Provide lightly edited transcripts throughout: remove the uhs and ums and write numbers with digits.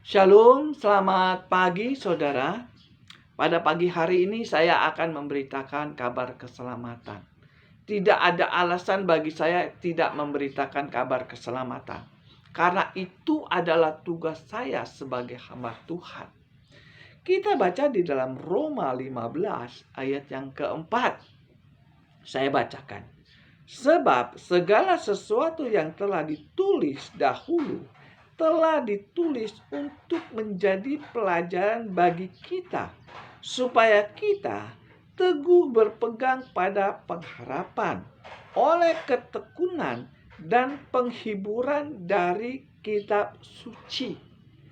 Shalom, selamat pagi saudara. Pada pagi hari ini saya akan memberitakan kabar keselamatan. Tidak ada alasan bagi saya tidak memberitakan kabar keselamatan. Karena itu adalah tugas saya sebagai hamba Tuhan. Kita baca di dalam Roma 15 ayat yang keempat. Saya bacakan. Sebab segala sesuatu yang telah ditulis dahulu telah ditulis untuk menjadi pelajaran bagi kita, supaya kita teguh berpegang pada pengharapan oleh ketekunan dan penghiburan dari kitab suci.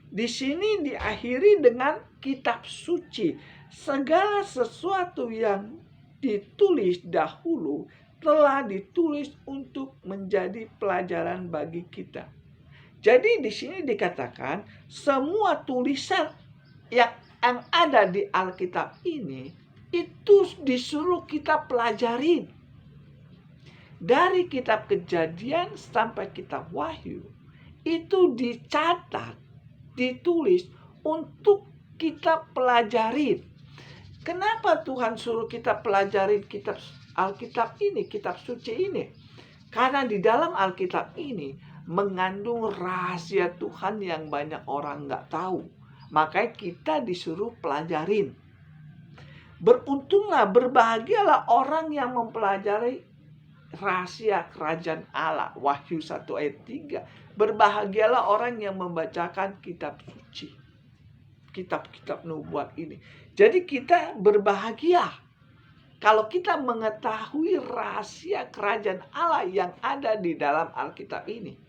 Di sini diakhiri dengan kitab suci. Segala sesuatu yang ditulis dahulu telah ditulis untuk menjadi pelajaran bagi kita. Jadi di sini dikatakan semua tulisan yang ada di Alkitab ini itu disuruh kita pelajari. Dari kitab Kejadian sampai kitab Wahyu itu dicatat, ditulis untuk kita pelajari. Kenapa Tuhan suruh kita pelajari kitab Alkitab ini, kitab suci ini? Karena di dalam Alkitab ini mengandung rahasia Tuhan yang banyak orang nggak tahu. Makanya kita disuruh pelajarin. Beruntunglah, berbahagialah orang yang mempelajari rahasia kerajaan Allah. Wahyu 1 ayat 3. Berbahagialah orang yang membacakan kitab suci. Kitab-kitab nubuat ini. Jadi kita berbahagia kalau kita mengetahui rahasia kerajaan Allah yang ada di dalam Alkitab ini.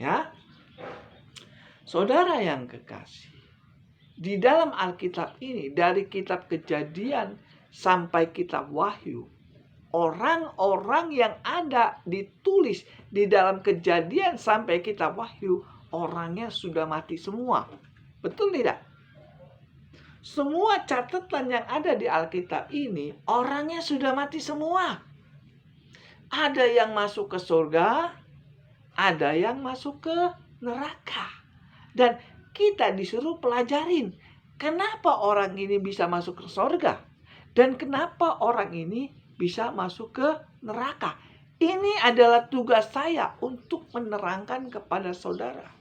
Ya. Saudara yang kekasih, di dalam Alkitab ini dari kitab Kejadian sampai kitab Wahyu, orang-orang yang ada ditulis di dalam Kejadian sampai kitab Wahyu, orangnya sudah mati semua. Betul tidak? Semua catatan yang ada di Alkitab ini, orangnya sudah mati semua. Ada yang masuk ke surga, ada yang masuk ke neraka. Dan kita disuruh pelajarin, kenapa orang ini bisa masuk ke surga? Dan kenapa orang ini bisa masuk ke neraka? Ini adalah tugas saya untuk menerangkan kepada saudara.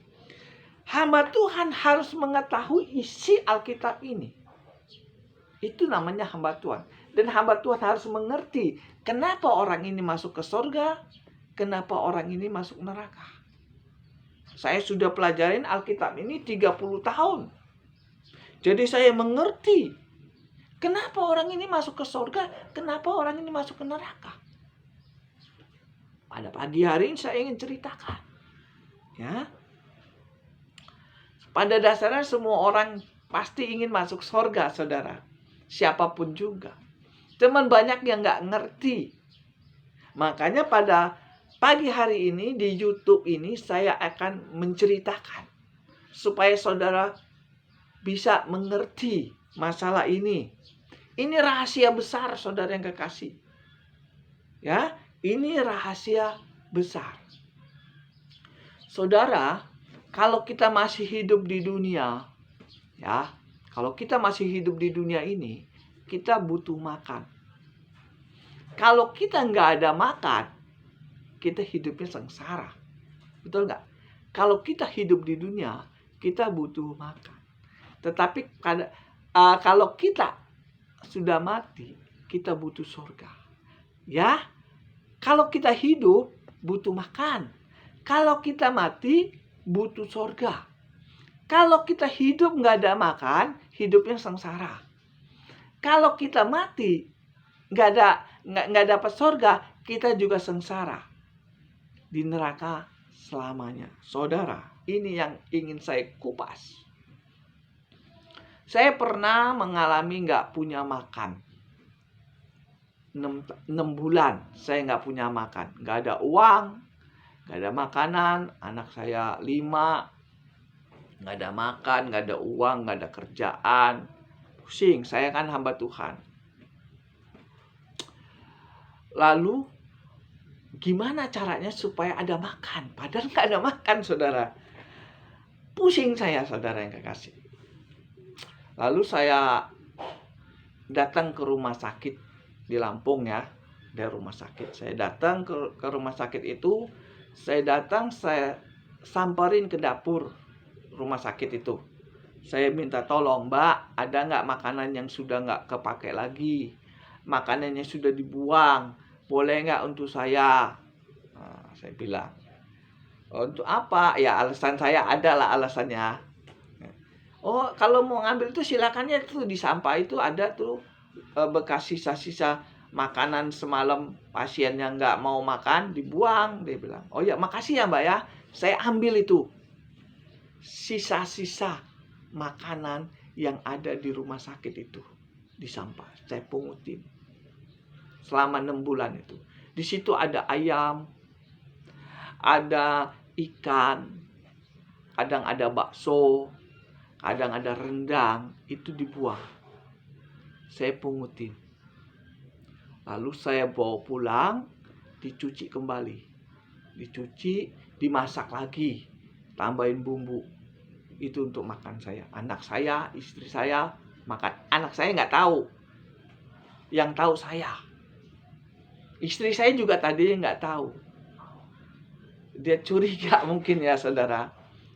Hamba Tuhan harus mengetahui isi Alkitab ini. Itu namanya hamba Tuhan. Dan hamba Tuhan harus mengerti kenapa orang ini masuk ke surga, kenapa orang ini masuk neraka. Saya sudah pelajarin Alkitab ini 30 tahun. Jadi saya mengerti kenapa orang ini masuk ke surga, kenapa orang ini masuk ke neraka. Pada pagi hari ini saya ingin ceritakan. Ya. Pada dasarnya semua orang pasti ingin masuk surga, saudara. Siapapun juga. Teman banyak yang nggak ngerti. Makanya pada pagi hari ini di YouTube ini saya akan menceritakan. Supaya saudara bisa mengerti masalah ini. Ini rahasia besar, saudara yang kekasih. Ya, ini rahasia besar. Saudara, kalau kita masih hidup di dunia, ya, kalau kita masih hidup di dunia ini, kita butuh makan. Kalau kita nggak ada makan, kita hidupnya sengsara. Betul nggak? Kalau kita hidup di dunia, kita butuh makan. Tetapi kalau kita sudah mati, kita butuh surga. Ya, kalau kita hidup, butuh makan. Kalau kita mati, butuh surga. Kalau kita hidup nggak ada makan, hidupnya sengsara. Kalau kita mati, nggak dapat surga, kita juga sengsara di neraka selamanya. Saudara, ini yang ingin saya kupas. Saya pernah mengalami nggak punya makan. 6 bulan saya nggak punya makan, nggak ada uang, nggak ada makanan, anak saya 5, nggak ada makan, nggak ada uang, nggak ada kerjaan, pusing. Saya kan hamba Tuhan. Lalu gimana caranya supaya ada makan? Padahal nggak ada makan, saudara. Pusing saya, saudara yang kekasih. Lalu saya datang ke rumah sakit di Lampung ya. Dari rumah sakit. Saya datang ke rumah sakit itu. Saya samperin ke dapur rumah sakit itu. Saya minta tolong, Mbak, ada nggak makanan yang sudah nggak kepake lagi? Makanannya sudah dibuang. Boleh nggak untuk saya? Nah, saya bilang. Untuk apa? Ya alasan saya adalah alasannya. Oh, kalau mau ngambil itu silakannya tuh di sampah itu ada tuh bekas sisa-sisa makanan semalam pasien yang nggak mau makan dibuang, dia bilang. Oh ya, makasih ya Mbak ya, saya ambil itu sisa-sisa makanan yang ada di rumah sakit itu di sampah, saya pungutin selama 6 bulan itu. Di situ ada ayam, ada ikan, kadang ada bakso, kadang ada rendang, itu dibuang. Saya pungutin. Lalu saya bawa pulang, dicuci kembali. Dicuci, dimasak lagi, tambahin bumbu. Itu untuk makan saya. Anak saya, istri saya makan. Anak saya nggak tahu. Yang tahu saya. Istri saya juga tadinya nggak tahu. Dia curiga mungkin ya saudara.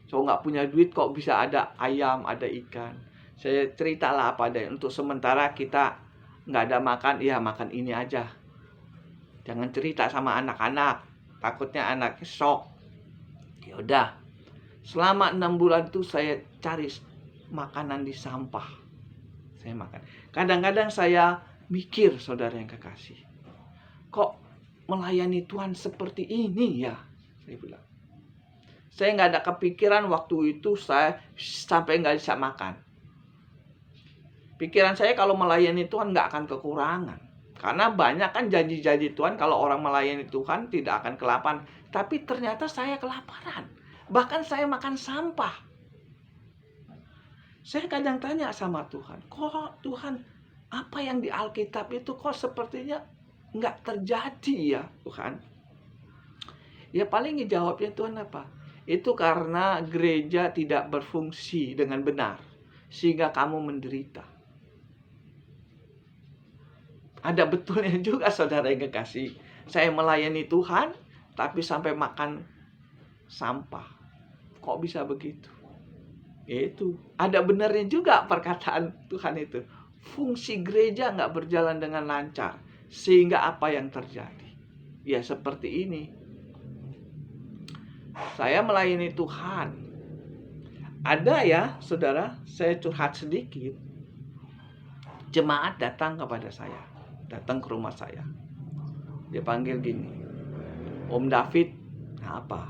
So nggak punya duit kok bisa ada ayam, ada ikan. Saya ceritalah apa adanya. Untuk sementara kita nggak ada makan, ya makan ini aja. Jangan cerita sama anak-anak. Takutnya anaknya shock. Ya udah. Selama 6 bulan itu saya cari makanan di sampah. Saya makan. Kadang-kadang saya mikir, saudara yang kekasih. Kok melayani Tuhan seperti ini ya? Saya bilang. Saya nggak ada kepikiran waktu itu saya sampai nggak bisa makan. Pikiran saya kalau melayani Tuhan nggak akan kekurangan. Karena banyak kan janji-janji Tuhan kalau orang melayani Tuhan tidak akan kelaparan. Tapi ternyata saya kelaparan. Bahkan saya makan sampah. Saya kadang tanya sama Tuhan, kok Tuhan apa yang di Alkitab itu kok sepertinya nggak terjadi ya Tuhan? Ya paling jawabnya Tuhan apa? Itu karena gereja tidak berfungsi dengan benar. Sehingga kamu menderita. Ada betulnya juga saudara yang kekasih. Saya melayani Tuhan, tapi sampai makan sampah. Kok bisa begitu? Itu ada benarnya juga perkataan Tuhan itu. Fungsi gereja nggak berjalan dengan lancar. Sehingga apa yang terjadi? Ya seperti ini. Saya melayani Tuhan. Ada ya saudara, saya curhat sedikit. Jemaat datang kepada saya. Datang ke rumah saya. Dia panggil gini. Om David, apa?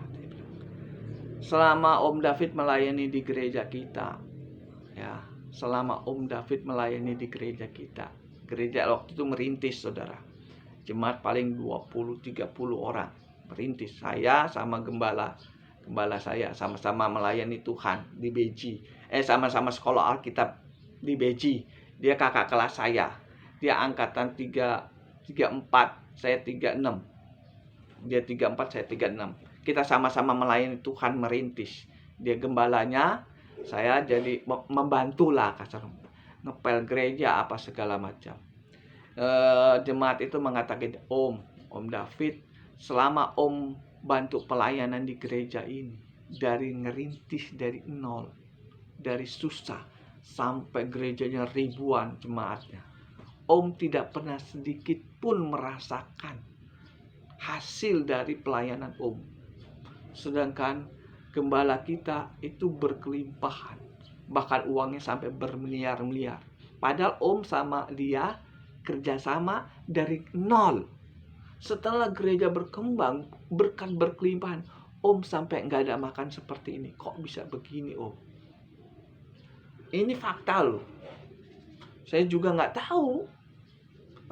Selama Om David melayani di gereja kita, ya, selama Om David melayani di gereja kita, gereja waktu itu merintis, saudara. Jemaat paling 20-30 orang merintis. Saya sama gembala saya sama-sama melayani Tuhan di Beji. Sama-sama sekolah Alkitab di Beji. Dia kakak kelas saya. Dia angkatan 34, saya 36. Dia 34, saya 36. Kita sama-sama melayani Tuhan merintis. Dia gembalanya, saya jadi membantulah kasar ngepel gereja apa segala macam. Jemaat itu mengatakan, Om David, selama Om bantu pelayanan di gereja ini, dari ngerintis dari nol, dari susah sampai gerejanya ribuan jemaatnya, Om tidak pernah sedikit pun merasakan hasil dari pelayanan Om. Sedangkan gembala kita itu berkelimpahan. Bahkan uangnya sampai bermiliar-miliar. Padahal Om sama dia kerjasama dari nol. Setelah gereja berkembang, berkat berkelimpahan, Om sampai nggak ada makan seperti ini. Kok bisa begini Om? Ini fakta loh. Saya juga nggak tahu.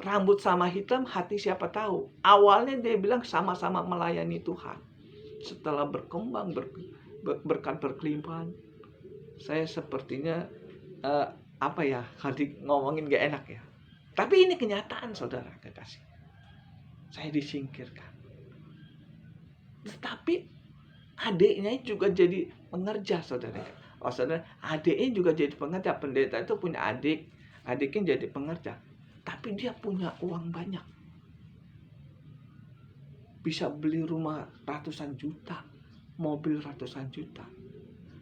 Rambut sama hitam, hati siapa tahu. Awalnya dia bilang sama-sama melayani Tuhan. Setelah berkembang, berkat berkelimpahan, saya sepertinya ngomongin gak enak ya. Tapi ini kenyataan saudara kekasih. Saya disingkirkan. Tetapi adiknya juga jadi pengerja, saudara. Oh, saudara, adiknya juga jadi pengerja. Pendeta itu punya adik, adiknya jadi pengerja. Tapi dia punya uang banyak. Bisa beli rumah ratusan juta, mobil ratusan juta.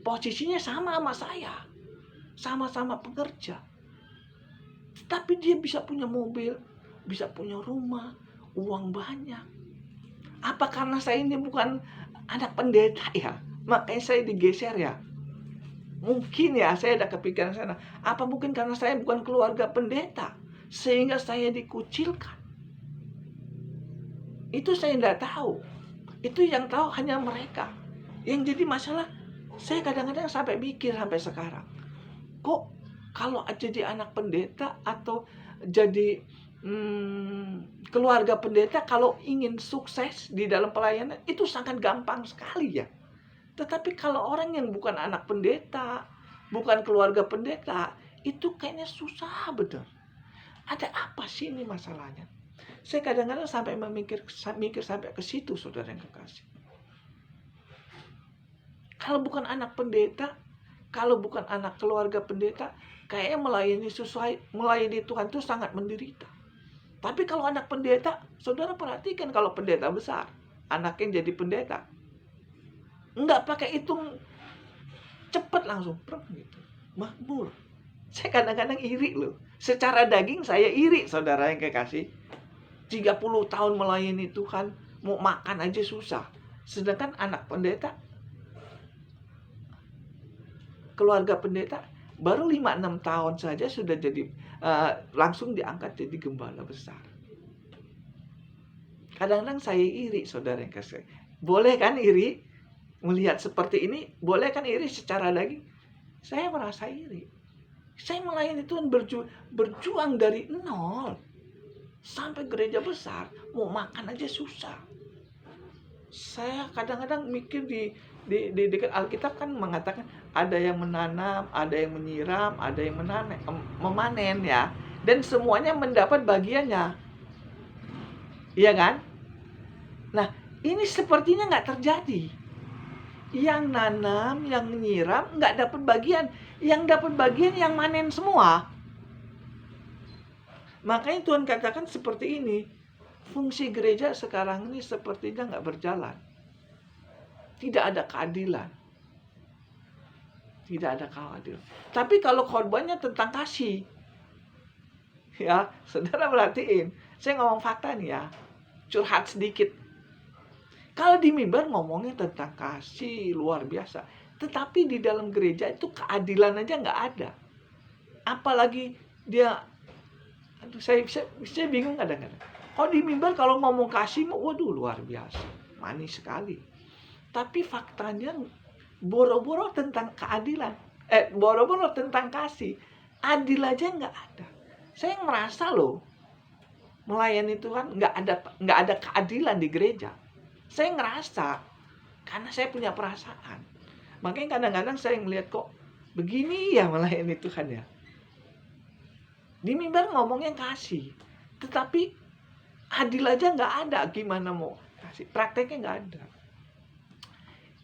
Posisinya sama saya. Sama-sama pekerja. Tapi dia bisa punya mobil, bisa punya rumah, uang banyak. Apa karena saya ini bukan anak pendeta ya? Makanya saya digeser ya? Mungkin ya, saya ada kepikiran sana. Apa mungkin karena saya bukan keluarga pendeta, sehingga saya dikucilkan? Itu saya tidak tahu. Itu yang tahu hanya mereka. Yang jadi masalah, saya kadang-kadang sampai mikir sampai sekarang. Kok kalau jadi anak pendeta atau jadi keluarga pendeta, kalau ingin sukses di dalam pelayanan, itu sangat gampang sekali ya. Tetapi kalau orang yang bukan anak pendeta, bukan keluarga pendeta, itu kayaknya susah benar. Ada apa sih ini masalahnya? Saya kadang-kadang sampai mikir sampai ke situ, saudara yang kekasih. Kalau bukan anak pendeta, kalau bukan anak keluarga pendeta, kayaknya melayani Tuhan itu sangat menderita. Tapi kalau anak pendeta, saudara perhatikan kalau pendeta besar, anaknya jadi pendeta, enggak pakai hitung, cepat langsung gitu, makmur. Saya kadang-kadang iri loh. Secara daging saya iri, saudara yang kekasih. 30 tahun melayani Tuhan, mau makan aja susah. Sedangkan anak pendeta, keluarga pendeta, baru 5-6 tahun saja sudah jadi langsung diangkat jadi gembala besar. Kadang-kadang saya iri, saudara yang kasih. Boleh kan iri? Melihat seperti ini, boleh kan iri secara daging? Saya merasa iri. Saya melayani Tuhan berjuang dari nol sampai gereja besar, mau makan aja susah. Saya kadang-kadang mikir di dekat Alkitab kan mengatakan ada yang menanam, ada yang menyiram, ada yang memanen ya, dan semuanya mendapat bagiannya. Iya kan? Nah, ini sepertinya nggak terjadi. Yang nanam, yang menyiram nggak dapat bagian, yang dapat bagian yang manen semua. Makanya Tuhan katakan seperti ini. Fungsi gereja sekarang ini sepertinya nggak berjalan. Tidak ada keadilan. Tidak ada keadilan. Tapi kalau korbannya tentang kasih, ya, saudara perhatiin. Saya ngomong fakta nih ya, curhat sedikit. Kalau di mimbar ngomongnya tentang kasih luar biasa, tetapi di dalam gereja itu keadilan aja nggak ada. Apalagi dia, saya bingung kadang-kadang. Kalau di mimbar kalau ngomong kasih, waduh luar biasa, manis sekali. Tapi faktanya boro-boro tentang keadilan, boro-boro tentang kasih, adil aja nggak ada. Saya merasa loh, melayani Tuhan nggak ada keadilan di gereja. Saya ngerasa, karena saya punya perasaan. Makanya kadang-kadang saya ngelihat kok begini ya melayani Tuhan ya. Di mimbar ngomongnya kasih, tetapi adil aja nggak ada. Gimana mau kasih? Prakteknya nggak ada.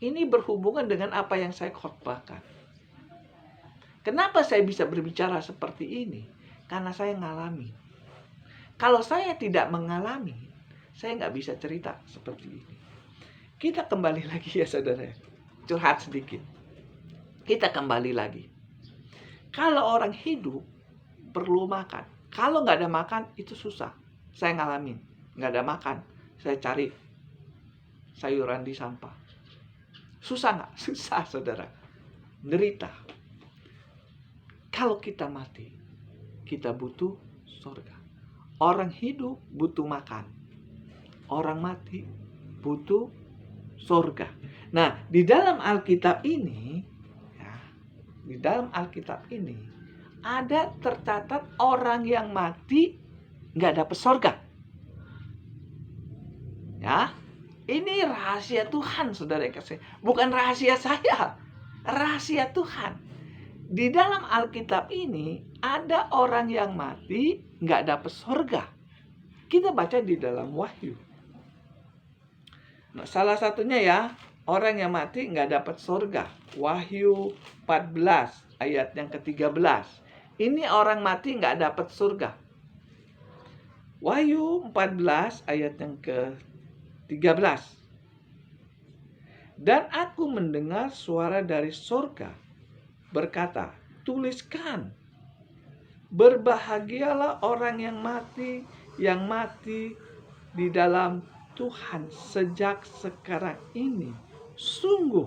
Ini berhubungan dengan apa yang saya khotbahkan. Kenapa saya bisa berbicara seperti ini? Karena saya ngalami. Kalau saya tidak mengalami, saya nggak bisa cerita seperti ini. Kita kembali lagi ya saudara. Curhat sedikit. Kita kembali lagi. Kalau orang hidup perlu makan. Kalau nggak ada makan itu susah. Saya ngalamin. Nggak ada makan. Saya cari sayuran di sampah. Susah nggak? Susah saudara. Derita. Kalau kita mati, kita butuh surga. Orang hidup butuh makan. Orang mati butuh surga. Nah, di dalam Alkitab ini, ya, di dalam Alkitab ini ada tercatat orang yang mati nggak dapat surga. Ya, ini rahasia Tuhan, saudara yang kasih. Bukan rahasia saya, rahasia Tuhan. Di dalam Alkitab ini ada orang yang mati nggak dapat surga. Kita baca di dalam Wahyu. Nah, salah satunya ya, orang yang mati nggak dapat surga. Wahyu 14 ayat yang ke-13. Ini orang mati nggak dapat surga. Wahyu 14 ayat yang ke-13. Dan aku mendengar suara dari surga berkata, tuliskan, berbahagialah orang yang mati di dalam Tuhan sejak sekarang ini. Sungguh,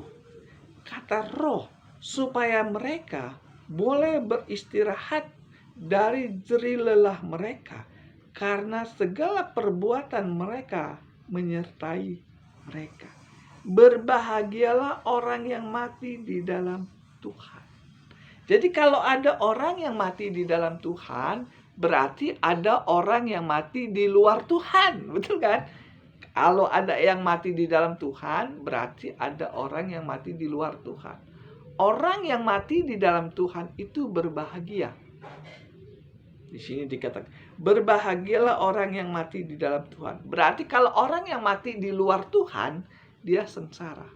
kata Roh, supaya mereka boleh beristirahat dari jerih lelah mereka, karena segala perbuatan mereka menyertai mereka. Berbahagialah orang yang mati di dalam Tuhan. Jadi kalau ada orang yang mati di dalam Tuhan, berarti ada orang yang mati di luar Tuhan. Betul kan? Kalau ada yang mati di dalam Tuhan, berarti ada orang yang mati di luar Tuhan. Orang yang mati di dalam Tuhan itu berbahagia. Di sini dikatakan, berbahagialah orang yang mati di dalam Tuhan. Berarti kalau orang yang mati di luar Tuhan, dia sengsara.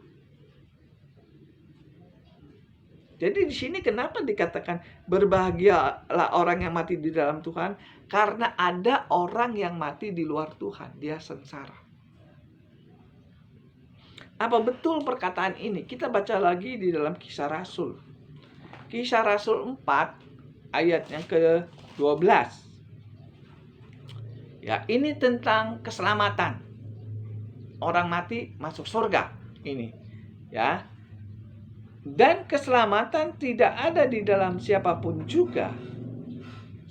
Jadi di sini kenapa dikatakan berbahagialah orang yang mati di dalam Tuhan? Karena ada orang yang mati di luar Tuhan, dia sengsara. Apa betul perkataan ini? Kita baca lagi di dalam Kisah Rasul. Kisah Rasul 4 ayat yang ke-12. Ya, ini tentang keselamatan. Orang mati masuk surga ini. Ya. Dan keselamatan tidak ada di dalam siapapun juga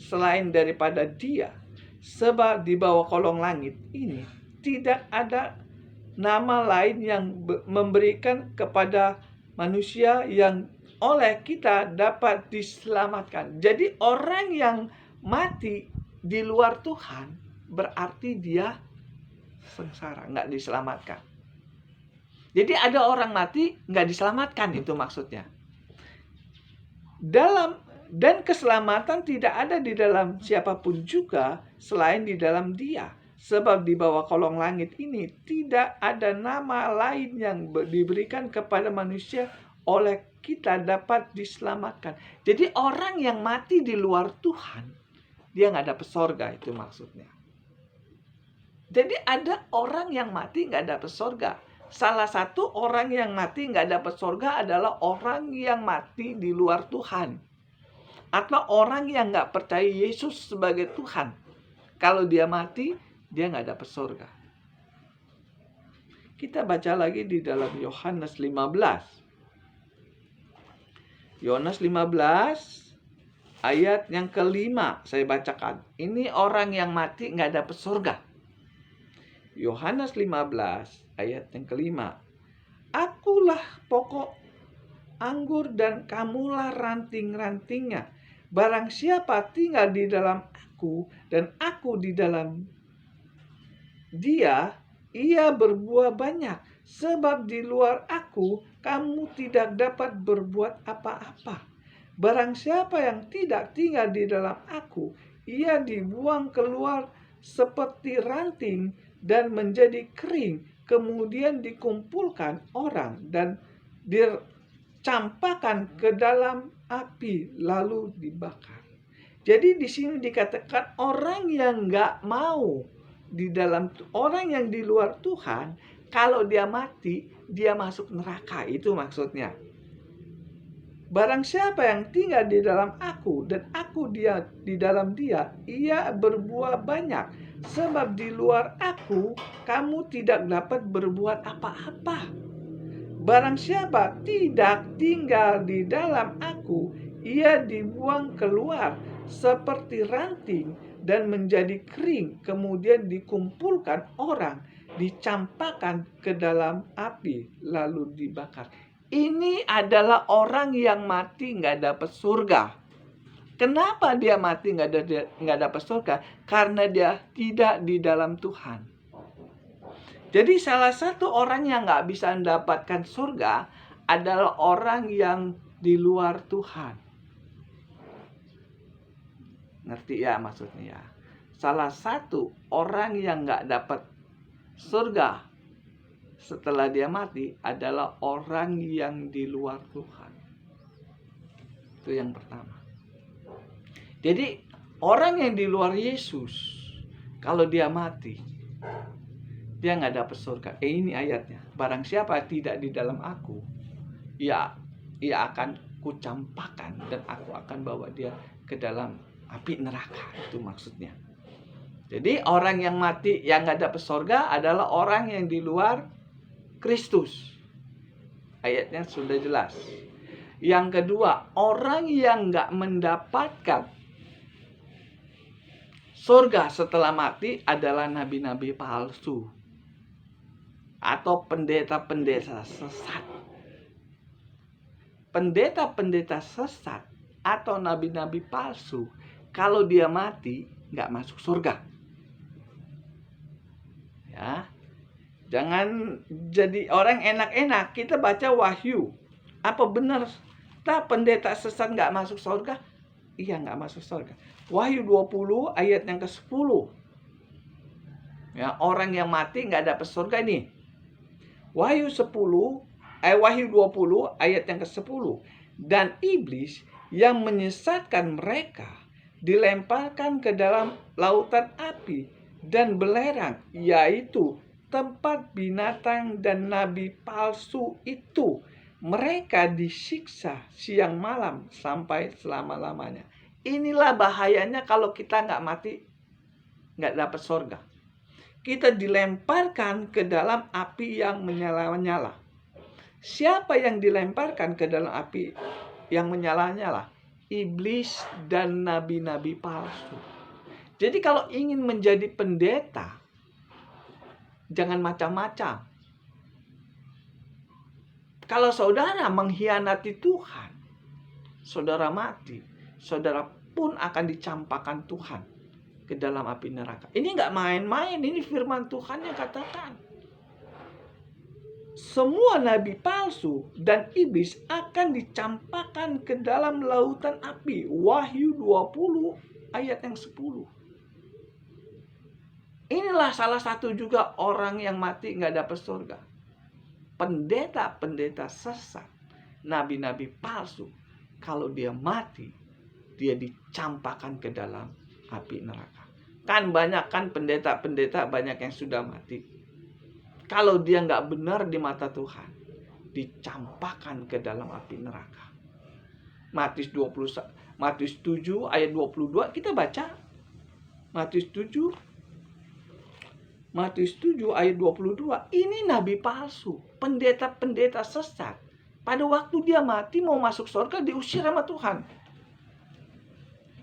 selain daripada Dia. Sebab di bawah kolong langit ini tidak ada nama lain yang memberikan kepada manusia yang oleh kita dapat diselamatkan. Jadi orang yang mati di luar Tuhan berarti dia sengsara, nggak diselamatkan. Jadi ada orang mati nggak diselamatkan, itu maksudnya. Dan keselamatan tidak ada di dalam siapapun juga selain di dalam Dia. Sebab di bawah kolong langit ini tidak ada nama lain yang diberikan kepada manusia oleh kita dapat diselamatkan. Jadi orang yang mati di luar Tuhan, dia nggak dapat surga, itu maksudnya. Jadi ada orang yang mati nggak dapat surga. Salah satu orang yang mati nggak dapat surga adalah orang yang mati di luar Tuhan. Atau orang yang nggak percaya Yesus sebagai Tuhan. Kalau dia mati, dia nggak dapat surga. Kita baca lagi di dalam Yohanes 15. Yohanes 15 ayat yang ke-5 saya bacakan. Ini orang yang mati nggak dapat surga. Yohanes 15 ayat yang ke-5. Akulah pokok anggur dan kamulah ranting-rantingnya. Barang siapa tinggal di dalam aku dan aku di dalam Dia, ia berbuah banyak. Sebab di luar aku, kamu tidak dapat berbuat apa-apa. Barang siapa yang tidak tinggal di dalam aku, ia dibuang keluar seperti ranting dan menjadi kering. Kemudian dikumpulkan orang dan dicampakkan ke dalam api lalu dibakar. Jadi di sini dikatakan orang yang nggak mau di dalam, orang yang di luar Tuhan, kalau dia mati, dia masuk neraka, itu maksudnya. Barang siapa yang tinggal di dalam aku dan aku dia di dalam dia, ia berbuah banyak. Sebab di luar aku, kamu tidak dapat berbuat apa-apa. Barang siapa tidak tinggal di dalam aku, ia dibuang keluar seperti ranting dan menjadi kering, kemudian dikumpulkan orang, dicampakkan ke dalam api, lalu dibakar. Ini adalah orang yang mati nggak dapat surga. Kenapa dia mati nggak dapat surga? Karena dia tidak di dalam Tuhan. Jadi salah satu orang yang nggak bisa mendapatkan surga adalah orang yang di luar Tuhan. Ngerti ya maksudnya ya? Salah satu orang yang nggak dapat surga setelah dia mati adalah orang yang di luar Tuhan. Itu yang pertama. Jadi orang yang di luar Yesus, kalau dia mati, dia nggak dapat surga. Ini ayatnya. Barang siapa tidak di dalam aku, ia akan kucampakkan dan aku akan bawa dia ke dalam api neraka. Itu maksudnya. Jadi orang yang mati yang nggak dapat surga adalah orang yang di luar Kristus. Ayatnya sudah jelas. Yang kedua, orang yang nggak mendapatkan surga setelah mati adalah nabi-nabi palsu atau pendeta-pendeta sesat. Pendeta-pendeta sesat atau nabi-nabi palsu, kalau dia mati nggak masuk surga. Ya, jangan jadi orang enak-enak. Kita baca Wahyu. Apa benar pendeta sesat nggak masuk surga? Iya, nggak masuk surga. Wahyu 20 ayat yang ke-10. Ya, orang yang mati nggak dapat surga ini. Wahyu 20 ayat yang ke-10. Dan iblis yang menyesatkan mereka dilemparkan ke dalam lautan api dan belerang, yaitu tempat binatang dan nabi palsu itu. Mereka disiksa siang malam sampai selama-lamanya. Inilah bahayanya kalau kita nggak mati, nggak dapat surga. Kita dilemparkan ke dalam api yang menyala-nyala. Siapa yang dilemparkan ke dalam api yang menyala-nyala? Iblis dan nabi-nabi palsu. Jadi kalau ingin menjadi pendeta, jangan macam-macam. Kalau saudara mengkhianati Tuhan, saudara mati, saudara pun akan dicampakkan Tuhan ke dalam api neraka. Ini nggak main-main, ini firman Tuhan yang katakan. Semua nabi palsu dan iblis akan dicampakkan ke dalam lautan api. Wahyu 20 ayat yang 10. Inilah salah satu juga orang yang mati nggak dapat surga. Pendeta-pendeta sesat, nabi-nabi palsu, kalau dia mati, dia dicampakkan ke dalam api neraka. Kan banyak kan pendeta-pendeta banyak yang sudah mati. Kalau dia nggak benar di mata Tuhan, dicampakkan ke dalam api neraka. Matius 7 ayat 22 kita baca. Matius 7 ayat 22. Ini nabi palsu, pendeta-pendeta sesat. Pada waktu dia mati mau masuk surga diusir sama Tuhan.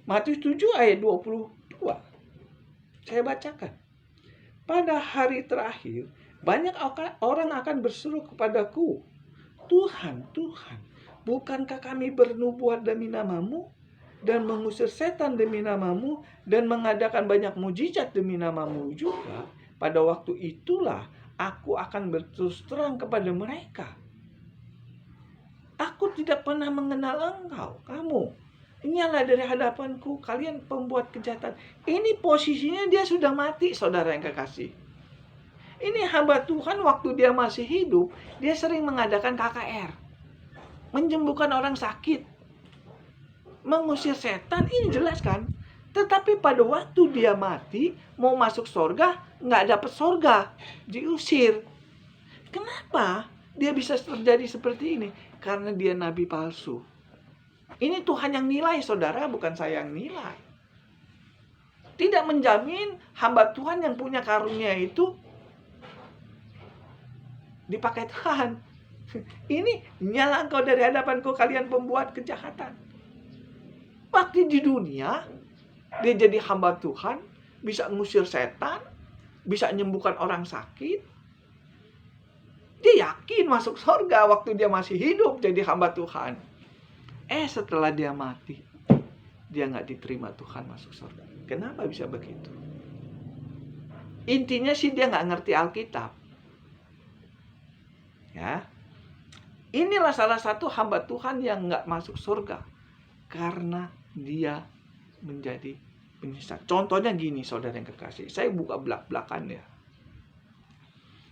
Matius 7 ayat 22. Saya bacakan. Pada hari terakhir, banyak orang akan berseru kepadaku, Tuhan, Tuhan, bukankah kami bernubuat demi namamu dan mengusir setan demi namamu dan mengadakan banyak mujizat demi namamu juga? Pada waktu itulah aku akan berterus terang kepada mereka. Aku tidak pernah mengenal engkau, kamu. Nyala dari hadapanku, kalian pembuat kejahatan. Ini posisinya dia sudah mati, saudara yang kekasih. Ini hamba Tuhan waktu dia masih hidup, dia sering mengadakan KKR. Menyembuhkan orang sakit. Mengusir setan, ini jelas kan? Tetapi pada waktu dia mati, mau masuk surga, nggak dapat surga, diusir. Kenapa dia bisa terjadi seperti ini? Karena dia nabi palsu. Ini Tuhan yang nilai, saudara, bukan saya yang nilai. Tidak menjamin hamba Tuhan yang punya karunia itu dipakai Tuhan. Ini nyala engkau dari hadapanku, kalian pembuat kejahatan. Waktu di dunia, dia jadi hamba Tuhan, bisa ngusir setan, bisa menyembuhkan orang sakit. Dia yakin masuk surga waktu dia masih hidup jadi hamba Tuhan. Setelah dia mati, dia nggak diterima Tuhan masuk surga. Kenapa bisa begitu? Intinya sih dia nggak ngerti Alkitab. Ya, inilah salah satu hamba Tuhan yang nggak masuk surga karena dia menjadi penyesat. Contohnya gini, saudara yang kekasih, saya buka belak-belakan ya.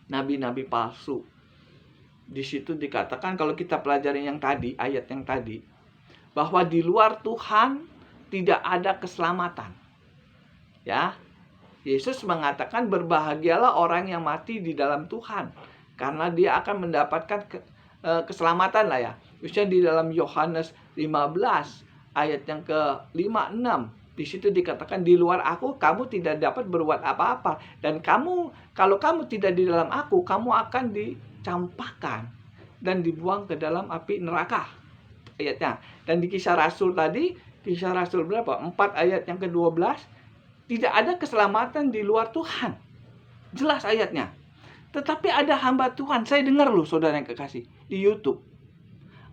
nabi-nabi palsu. Di situ dikatakan, kalau kita pelajari yang tadi, ayat yang tadi, bahwa di luar Tuhan tidak ada keselamatan. Ya, Yesus mengatakan berbahagialah orang yang mati di dalam Tuhan, karena dia akan mendapatkan keselamatan lah ya. Misalnya di dalam Yohanes 15 ayat yang ke-5, 6. Di situ dikatakan, di luar aku kamu tidak dapat berbuat apa-apa, dan kalau kamu tidak di dalam aku, kamu akan dicampakkan dan dibuang ke dalam api neraka. Ayatnya. Dan di Kisah Rasul tadi, Kisah Rasul berapa? 4 ayat yang ke-12, tidak ada keselamatan di luar Tuhan. Jelas ayatnya. Tetapi ada hamba Tuhan, saya dengar loh saudara yang kekasih, di YouTube.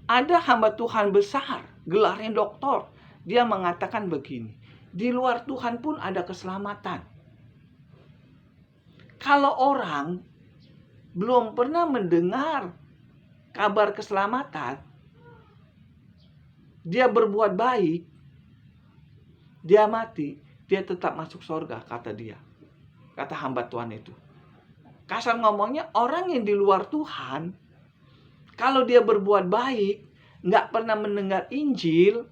Ada hamba Tuhan besar, gelarnya doktor. Dia mengatakan begini, di luar Tuhan pun ada keselamatan. Kalau orang belum pernah mendengar kabar keselamatan, dia berbuat baik, dia mati, dia tetap masuk surga, kata dia. Kata hamba Tuhan itu. Kasar ngomongnya, orang yang di luar Tuhan, kalau dia berbuat baik, nggak pernah mendengar Injil,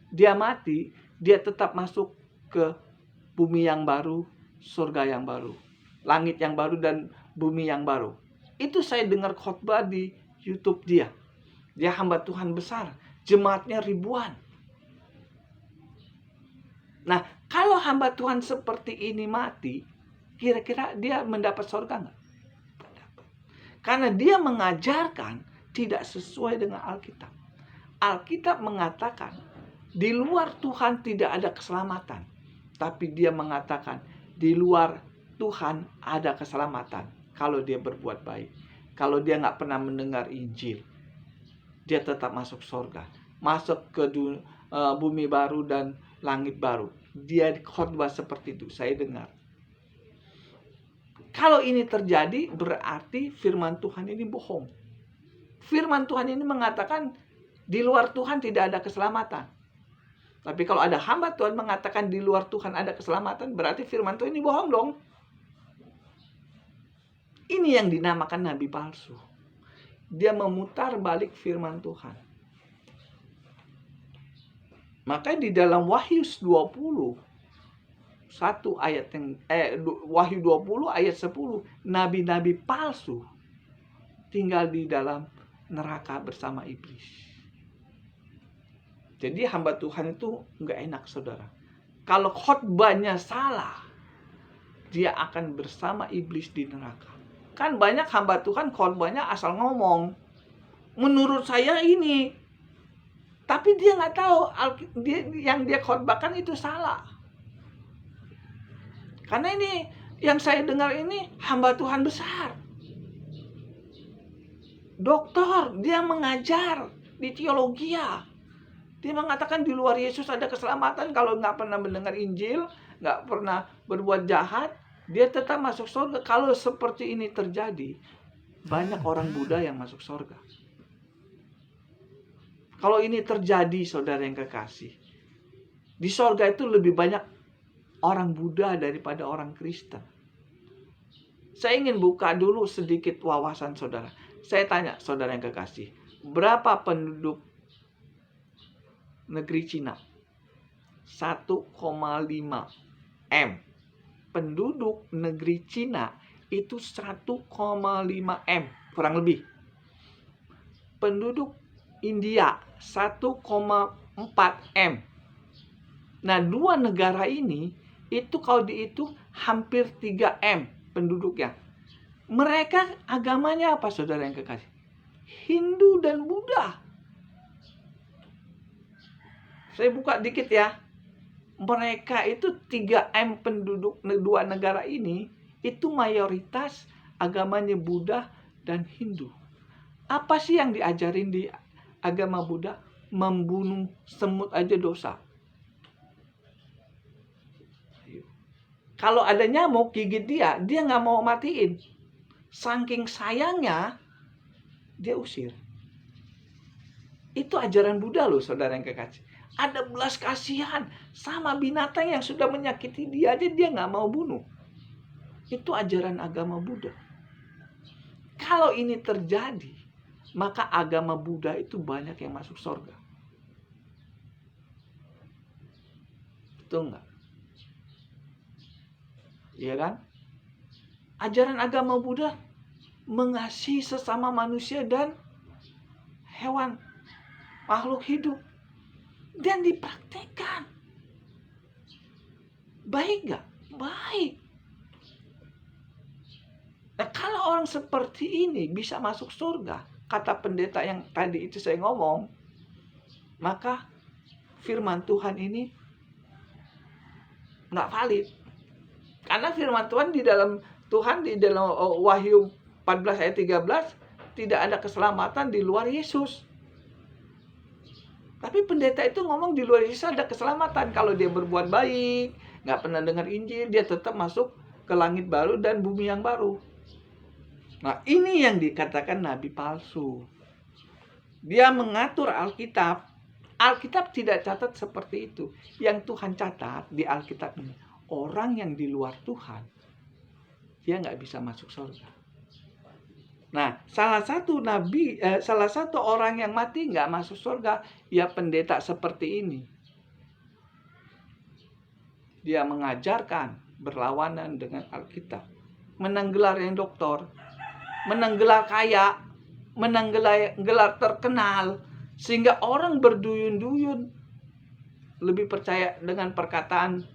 dia mati, dia tetap masuk ke bumi yang baru, surga yang baru, langit yang baru dan bumi yang baru. Itu saya dengar khotbah di YouTube dia. Dia hamba Tuhan besar, jemaatnya ribuan. Nah, kalau hamba Tuhan seperti ini mati, kira-kira dia mendapat surga nggak? Karena dia mengajarkan tidak sesuai dengan Alkitab. Alkitab mengatakan, di luar Tuhan tidak ada keselamatan. Tapi dia mengatakan, di luar Tuhan ada keselamatan. Kalau dia berbuat baik. Kalau dia nggak pernah mendengar Injil, dia tetap masuk surga. Masuk ke bumi baru dan langit baru. Dia khotbah seperti itu, saya dengar. Kalau ini terjadi, berarti firman Tuhan ini bohong. Firman Tuhan ini mengatakan, di luar Tuhan tidak ada keselamatan. Tapi kalau ada hamba Tuhan mengatakan di luar Tuhan ada keselamatan, berarti firman Tuhan ini bohong dong. Ini yang dinamakan nabi palsu. Dia memutar balik firman Tuhan. Maka di dalam Wahyu 20, Wahyu 20 ayat 10, nabi-nabi palsu tinggal di dalam neraka bersama iblis. Jadi hamba Tuhan itu nggak enak, saudara. Kalau khotbahnya salah, dia akan bersama iblis di neraka. Kan banyak hamba Tuhan khotbahnya asal ngomong. Menurut saya ini. Tapi dia nggak tahu yang dia khotbahkan itu salah. Karena ini yang saya dengar ini hamba Tuhan besar. Doktor, dia mengajar di teologi. Dia mengatakan di luar Yesus ada keselamatan. Kalau nggak pernah mendengar Injil, nggak pernah berbuat jahat, dia tetap masuk surga. Kalau seperti ini terjadi, banyak orang Buddha yang masuk surga. Kalau ini terjadi, saudara yang kekasih, di surga itu lebih banyak orang Buddha daripada orang Kristen. Saya ingin buka dulu sedikit wawasan saudara. Saya tanya saudara yang kekasih, berapa penduduk negeri Cina? 1,5 M. Penduduk negeri Cina itu 1,5 M, kurang lebih. Penduduk India 1,4 M. Nah, dua negara ini itu kalau dihitung hampir 3 M penduduknya. Mereka agamanya apa, saudara yang kekasih? Hindu dan Buddha. Saya buka dikit ya. Mereka itu 3 M penduduk dua negara ini, itu mayoritas agamanya Buddha dan Hindu. Apa sih yang diajarin di agama Buddha? Membunuh semut aja dosa. Kalau ada nyamuk gigit dia nggak mau matiin. Saking sayangnya, dia usir. Itu ajaran Buddha loh, saudara yang kekasih. Ada belas kasihan sama binatang yang sudah menyakiti dia aja, dia nggak mau bunuh. Itu ajaran agama Buddha. Kalau ini terjadi, maka agama Buddha itu banyak yang masuk surga. Betul nggak? Iya kan? Ajaran agama Buddha mengasihi sesama manusia dan hewan, makhluk hidup, dan dipraktekkan. Baik nggak? Baik. Nah, kalau orang seperti ini bisa masuk surga, kata pendeta yang tadi itu saya ngomong, maka firman Tuhan ini nggak valid. Karena firman Tuhan di dalam Wahyu 14 ayat 13, tidak ada keselamatan di luar Yesus. Tapi pendeta itu ngomong di luar Yesus ada keselamatan. Kalau dia berbuat baik, nggak pernah dengar Injil, dia tetap masuk ke langit baru dan bumi yang baru. Nah, ini yang dikatakan nabi palsu. Dia mengatur Alkitab. Alkitab tidak catat seperti itu. Yang Tuhan catat di Alkitab ini, orang yang di luar Tuhan, dia nggak bisa masuk surga. Nah, salah satu orang yang mati nggak masuk surga, ya pendeta seperti ini. Dia mengajarkan berlawanan dengan Alkitab, menang gelar yang doktor, menang gelar kaya, menang gelar terkenal, sehingga orang berduyun-duyun lebih percaya dengan perkataan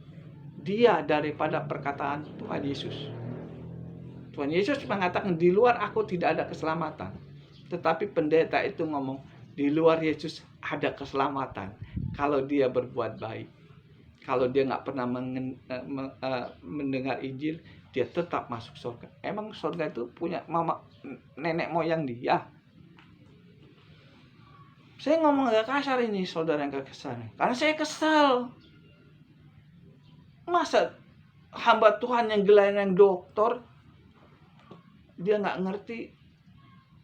dia daripada perkataan Tuhan Yesus. Tuhan Yesus mengatakan di luar aku tidak ada keselamatan. Tetapi pendeta itu ngomong di luar Yesus ada keselamatan. Kalau dia berbuat baik. Kalau dia nggak pernah mendengar Injil, dia tetap masuk surga. Emang surga itu punya nenek moyang dia? Saya ngomong agak kasar ini, saudara yang kesal. Karena saya kesal. Masa hamba Tuhan yang gelarnya doktor, dia nggak ngerti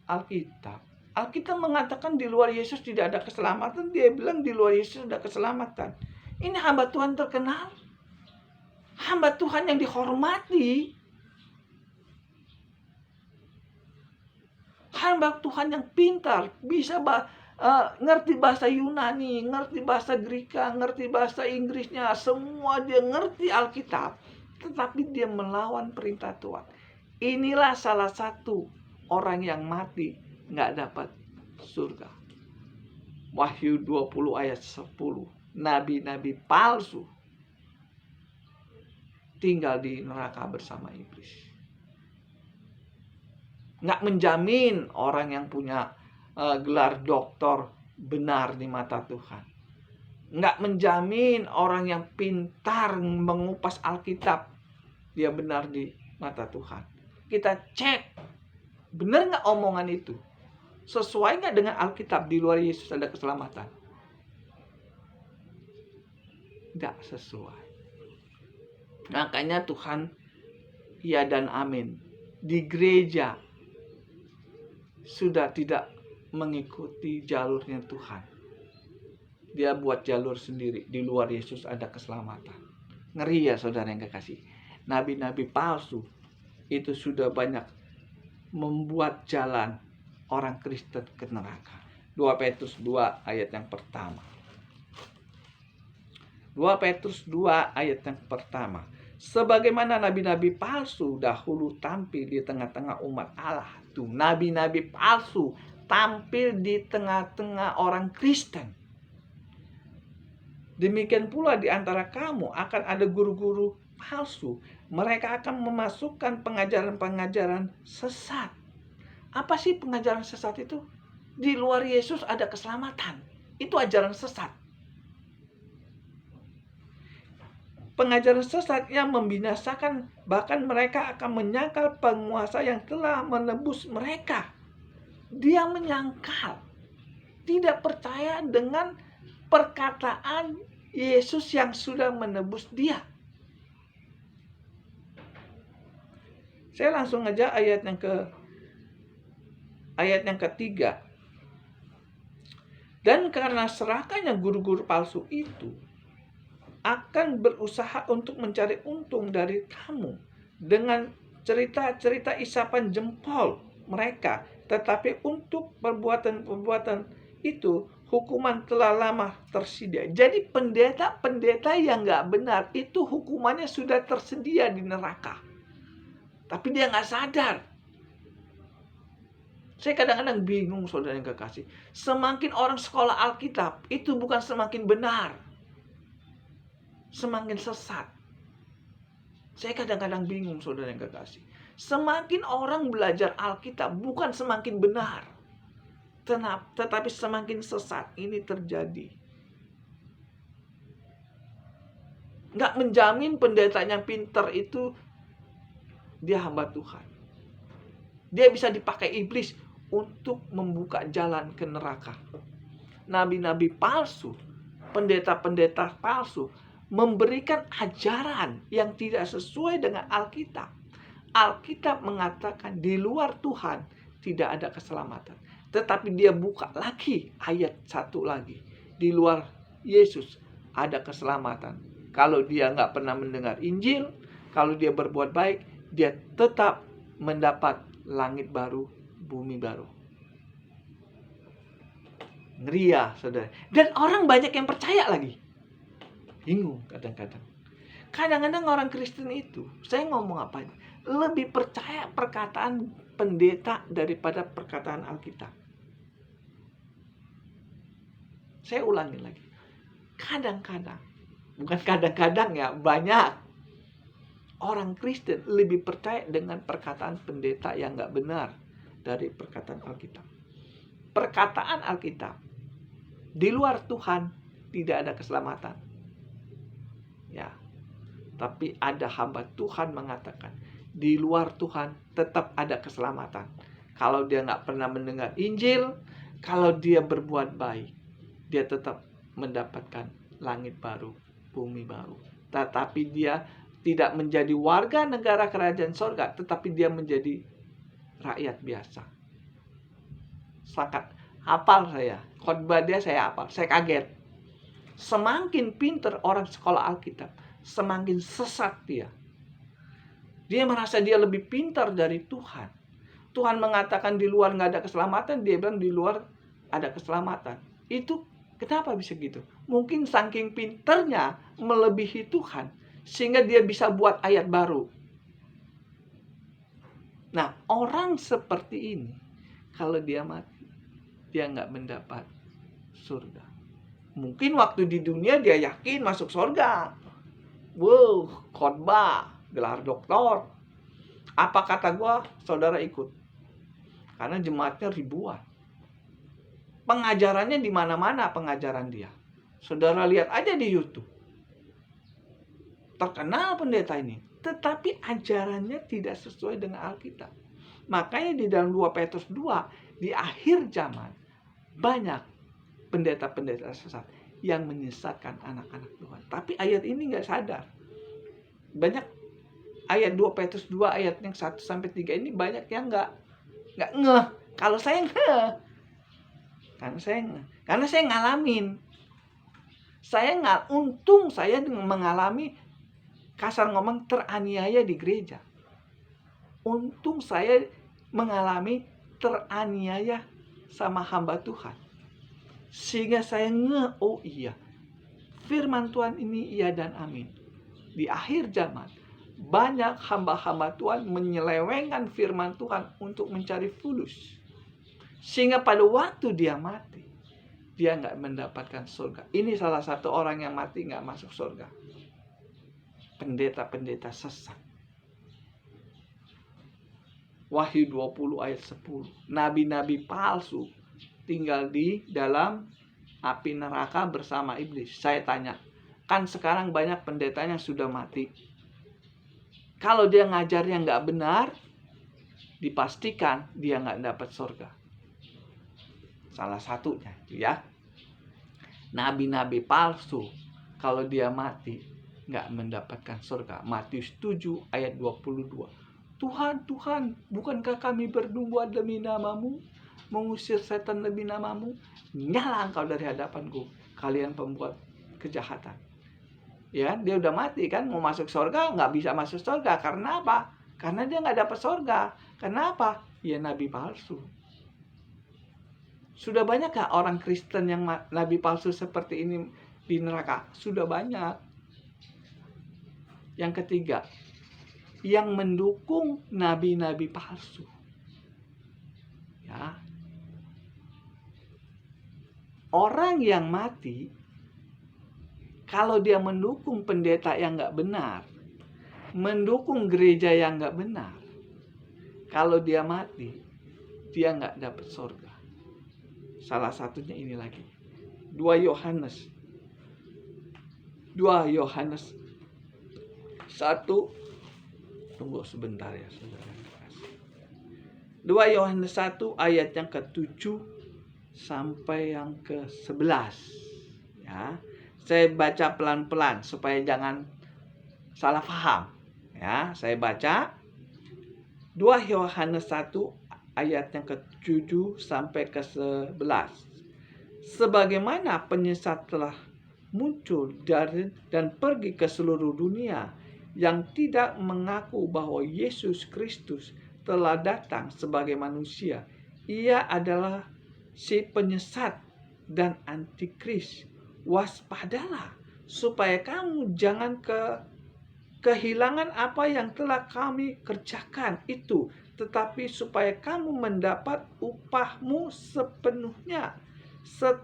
Alkitab. Alkitab mengatakan di luar Yesus tidak ada keselamatan. Dia bilang di luar Yesus ada keselamatan. Ini hamba Tuhan terkenal. Hamba Tuhan yang dihormati. Hamba Tuhan yang pintar. Bisa ngerti bahasa Yunani, ngerti bahasa Greka, ngerti bahasa Inggrisnya. Semua dia ngerti Alkitab. Tetapi dia melawan perintah Tuhan. Inilah salah satu orang yang mati nggak dapat surga. Wahyu 20 ayat 10. Nabi-nabi palsu tinggal di neraka bersama iblis. Nggak menjamin orang yang punya gelar doktor benar di mata Tuhan. Nggak menjamin orang yang pintar mengupas Alkitab dia benar di mata Tuhan. Kita cek, benar nggak omongan itu? Sesuai nggak dengan Alkitab di luar Yesus ada keselamatan? Nggak sesuai. Makanya Tuhan, ya dan amin, di gereja sudah tidak mengikuti jalurnya Tuhan. Dia buat jalur sendiri. Di luar Yesus ada keselamatan. Ngeri ya saudara yang kekasih. Nabi-nabi palsu itu sudah banyak membuat jalan orang Kristen ke neraka. 2 Petrus 2 ayat yang pertama. 2 Petrus 2 ayat yang pertama. Sebagaimana nabi-nabi palsu dahulu tampil di tengah-tengah umat Allah. Tuh, nabi-nabi palsu tampil di tengah-tengah orang Kristen. Demikian pula di antara kamu akan ada guru-guru palsu. Mereka akan memasukkan pengajaran-pengajaran sesat. Apa sih pengajaran sesat itu? Di luar Yesus ada keselamatan. Itu ajaran sesat. Pengajaran sesat yang membinasakan, bahkan mereka akan menyangkal penguasa yang telah menebus mereka. Dia menyangkal, tidak percaya dengan perkataan Yesus yang sudah menebus dia. Saya langsung aja ayat yang ketiga. Dan karena serakahnya guru-guru palsu itu akan berusaha untuk mencari untung dari kamu dengan cerita-cerita isapan jempol mereka. Tetapi untuk perbuatan-perbuatan itu, hukuman telah lama tersedia. Jadi pendeta-pendeta yang nggak benar itu hukumannya sudah tersedia di neraka. Tapi dia nggak sadar. Saya kadang-kadang bingung, saudara yang kekasih. Semakin orang sekolah Alkitab, itu bukan semakin benar. Semakin sesat. Saya kadang-kadang bingung, saudara yang kekasih. Semakin orang belajar Alkitab, bukan semakin benar. Tetapi semakin sesat. Ini terjadi. Nggak menjamin pendetanya pinter itu dia hamba Tuhan. Dia bisa dipakai iblis untuk membuka jalan ke neraka. Nabi-nabi palsu, pendeta-pendeta palsu memberikan ajaran yang tidak sesuai dengan Alkitab. Alkitab mengatakan di luar Tuhan tidak ada keselamatan. Tetapi dia buka lagi ayat satu lagi. Di luar Yesus ada keselamatan. Kalau dia nggak pernah mendengar Injil, kalau dia berbuat baik, dia tetap mendapat langit baru, bumi baru. Ngeri ya, saudara. Dan orang banyak yang percaya lagi. Bingung kadang-kadang. Kadang-kadang orang Kristen itu, saya ngomong apa? Lebih percaya perkataan pendeta daripada perkataan Alkitab. Saya ulangi lagi. Kadang-kadang, bukan kadang-kadang ya, banyak orang Kristen lebih percaya dengan perkataan pendeta yang nggak benar dari perkataan Alkitab. Perkataan Alkitab, di luar Tuhan tidak ada keselamatan. Ya, tapi ada hamba Tuhan mengatakan, di luar Tuhan tetap ada keselamatan. Kalau dia nggak pernah mendengar Injil, kalau dia berbuat baik, dia tetap mendapatkan langit baru, bumi baru. Tetapi dia tidak menjadi warga negara kerajaan sorga, tetapi dia menjadi rakyat biasa. Sangat hafal saya, khotbah dia saya hafal, saya kaget. Semakin pinter orang sekolah Alkitab, semakin sesat dia. Dia merasa dia lebih pintar dari Tuhan. Tuhan mengatakan di luar nggak ada keselamatan, dia bilang di luar ada keselamatan. Itu kenapa bisa gitu? Mungkin saking pinternya melebihi Tuhan, sehingga dia bisa buat ayat baru. Nah, orang seperti ini, kalau dia mati, dia nggak mendapat surga. Mungkin waktu di dunia dia yakin masuk surga. Wow, khotbah, gelar doktor. Apa kata gua, saudara ikut. Karena jemaatnya ribuan. Pengajarannya di mana-mana pengajaran dia. Saudara lihat aja di YouTube. Terkenal pendeta ini, tetapi ajarannya tidak sesuai dengan Alkitab. Makanya di dalam 2 Petrus 2, di akhir zaman, banyak pendeta-pendeta sesat yang menyesatkan anak-anak Tuhan. Tapi ayat ini nggak sadar. Banyak ayat 2 Petrus 2 ayat yang 1-3 ini banyak yang nggak ngeh. Kalau saya ngeh. Karena saya ngalamin. Untung saya mengalami, kasar ngomong, teraniaya di gereja. Untung saya mengalami teraniaya sama hamba Tuhan. Sehingga saya oh iya, firman Tuhan ini iya dan amin. Di akhir zaman, banyak hamba-hamba Tuhan menyelewengkan firman Tuhan untuk mencari fulus. Sehingga pada waktu dia mati, dia nggak mendapatkan surga. Ini salah satu orang yang mati nggak masuk surga. Pendeta-pendeta sesat. Wahyu 20 ayat 10. Nabi-nabi palsu tinggal di dalam api neraka bersama iblis. Saya tanya, kan sekarang banyak pendeta yang sudah mati. Kalau dia ngajarnya nggak benar, dipastikan dia nggak dapat surga. Salah satunya ya. Nabi-nabi palsu, kalau dia mati, nggak mendapatkan surga. Matius 7 ayat 22. Tuhan, Tuhan, bukankah kami bernubuat demi namamu, mengusir setan demi namamu? Nyala engkau dari hadapanku, kalian pembuat kejahatan. Ya, dia udah mati kan, mau masuk surga, nggak bisa masuk surga. Karena apa? Karena dia nggak dapat surga. Kenapa? Ya nabi palsu. Sudah banyak gak orang Kristen yang nabi palsu seperti ini di neraka? Sudah banyak. Yang ketiga, yang mendukung nabi-nabi palsu. Ya. Orang yang mati, kalau dia mendukung pendeta yang gak benar, mendukung gereja yang gak benar, kalau dia mati, dia gak dapat surga. Salah satunya ini lagi. 2 Yohanes 1. Tunggu sebentar ya saudara. 2 Yohanes 1 ayat yang ke-7 sampai yang ke-11. Ya. Saya baca pelan-pelan supaya jangan salah paham. Ya, saya baca 2 Yohanes 1 ayat yang ke-7 sampai ke-11. Sebagaimana penyesat telah muncul dan pergi ke seluruh dunia yang tidak mengaku bahwa Yesus Kristus telah datang sebagai manusia. Ia adalah si penyesat dan antikris. Waspadalah supaya kamu jangan kehilangan apa yang telah kami kerjakan itu, tetapi supaya kamu mendapat upahmu sepenuhnya.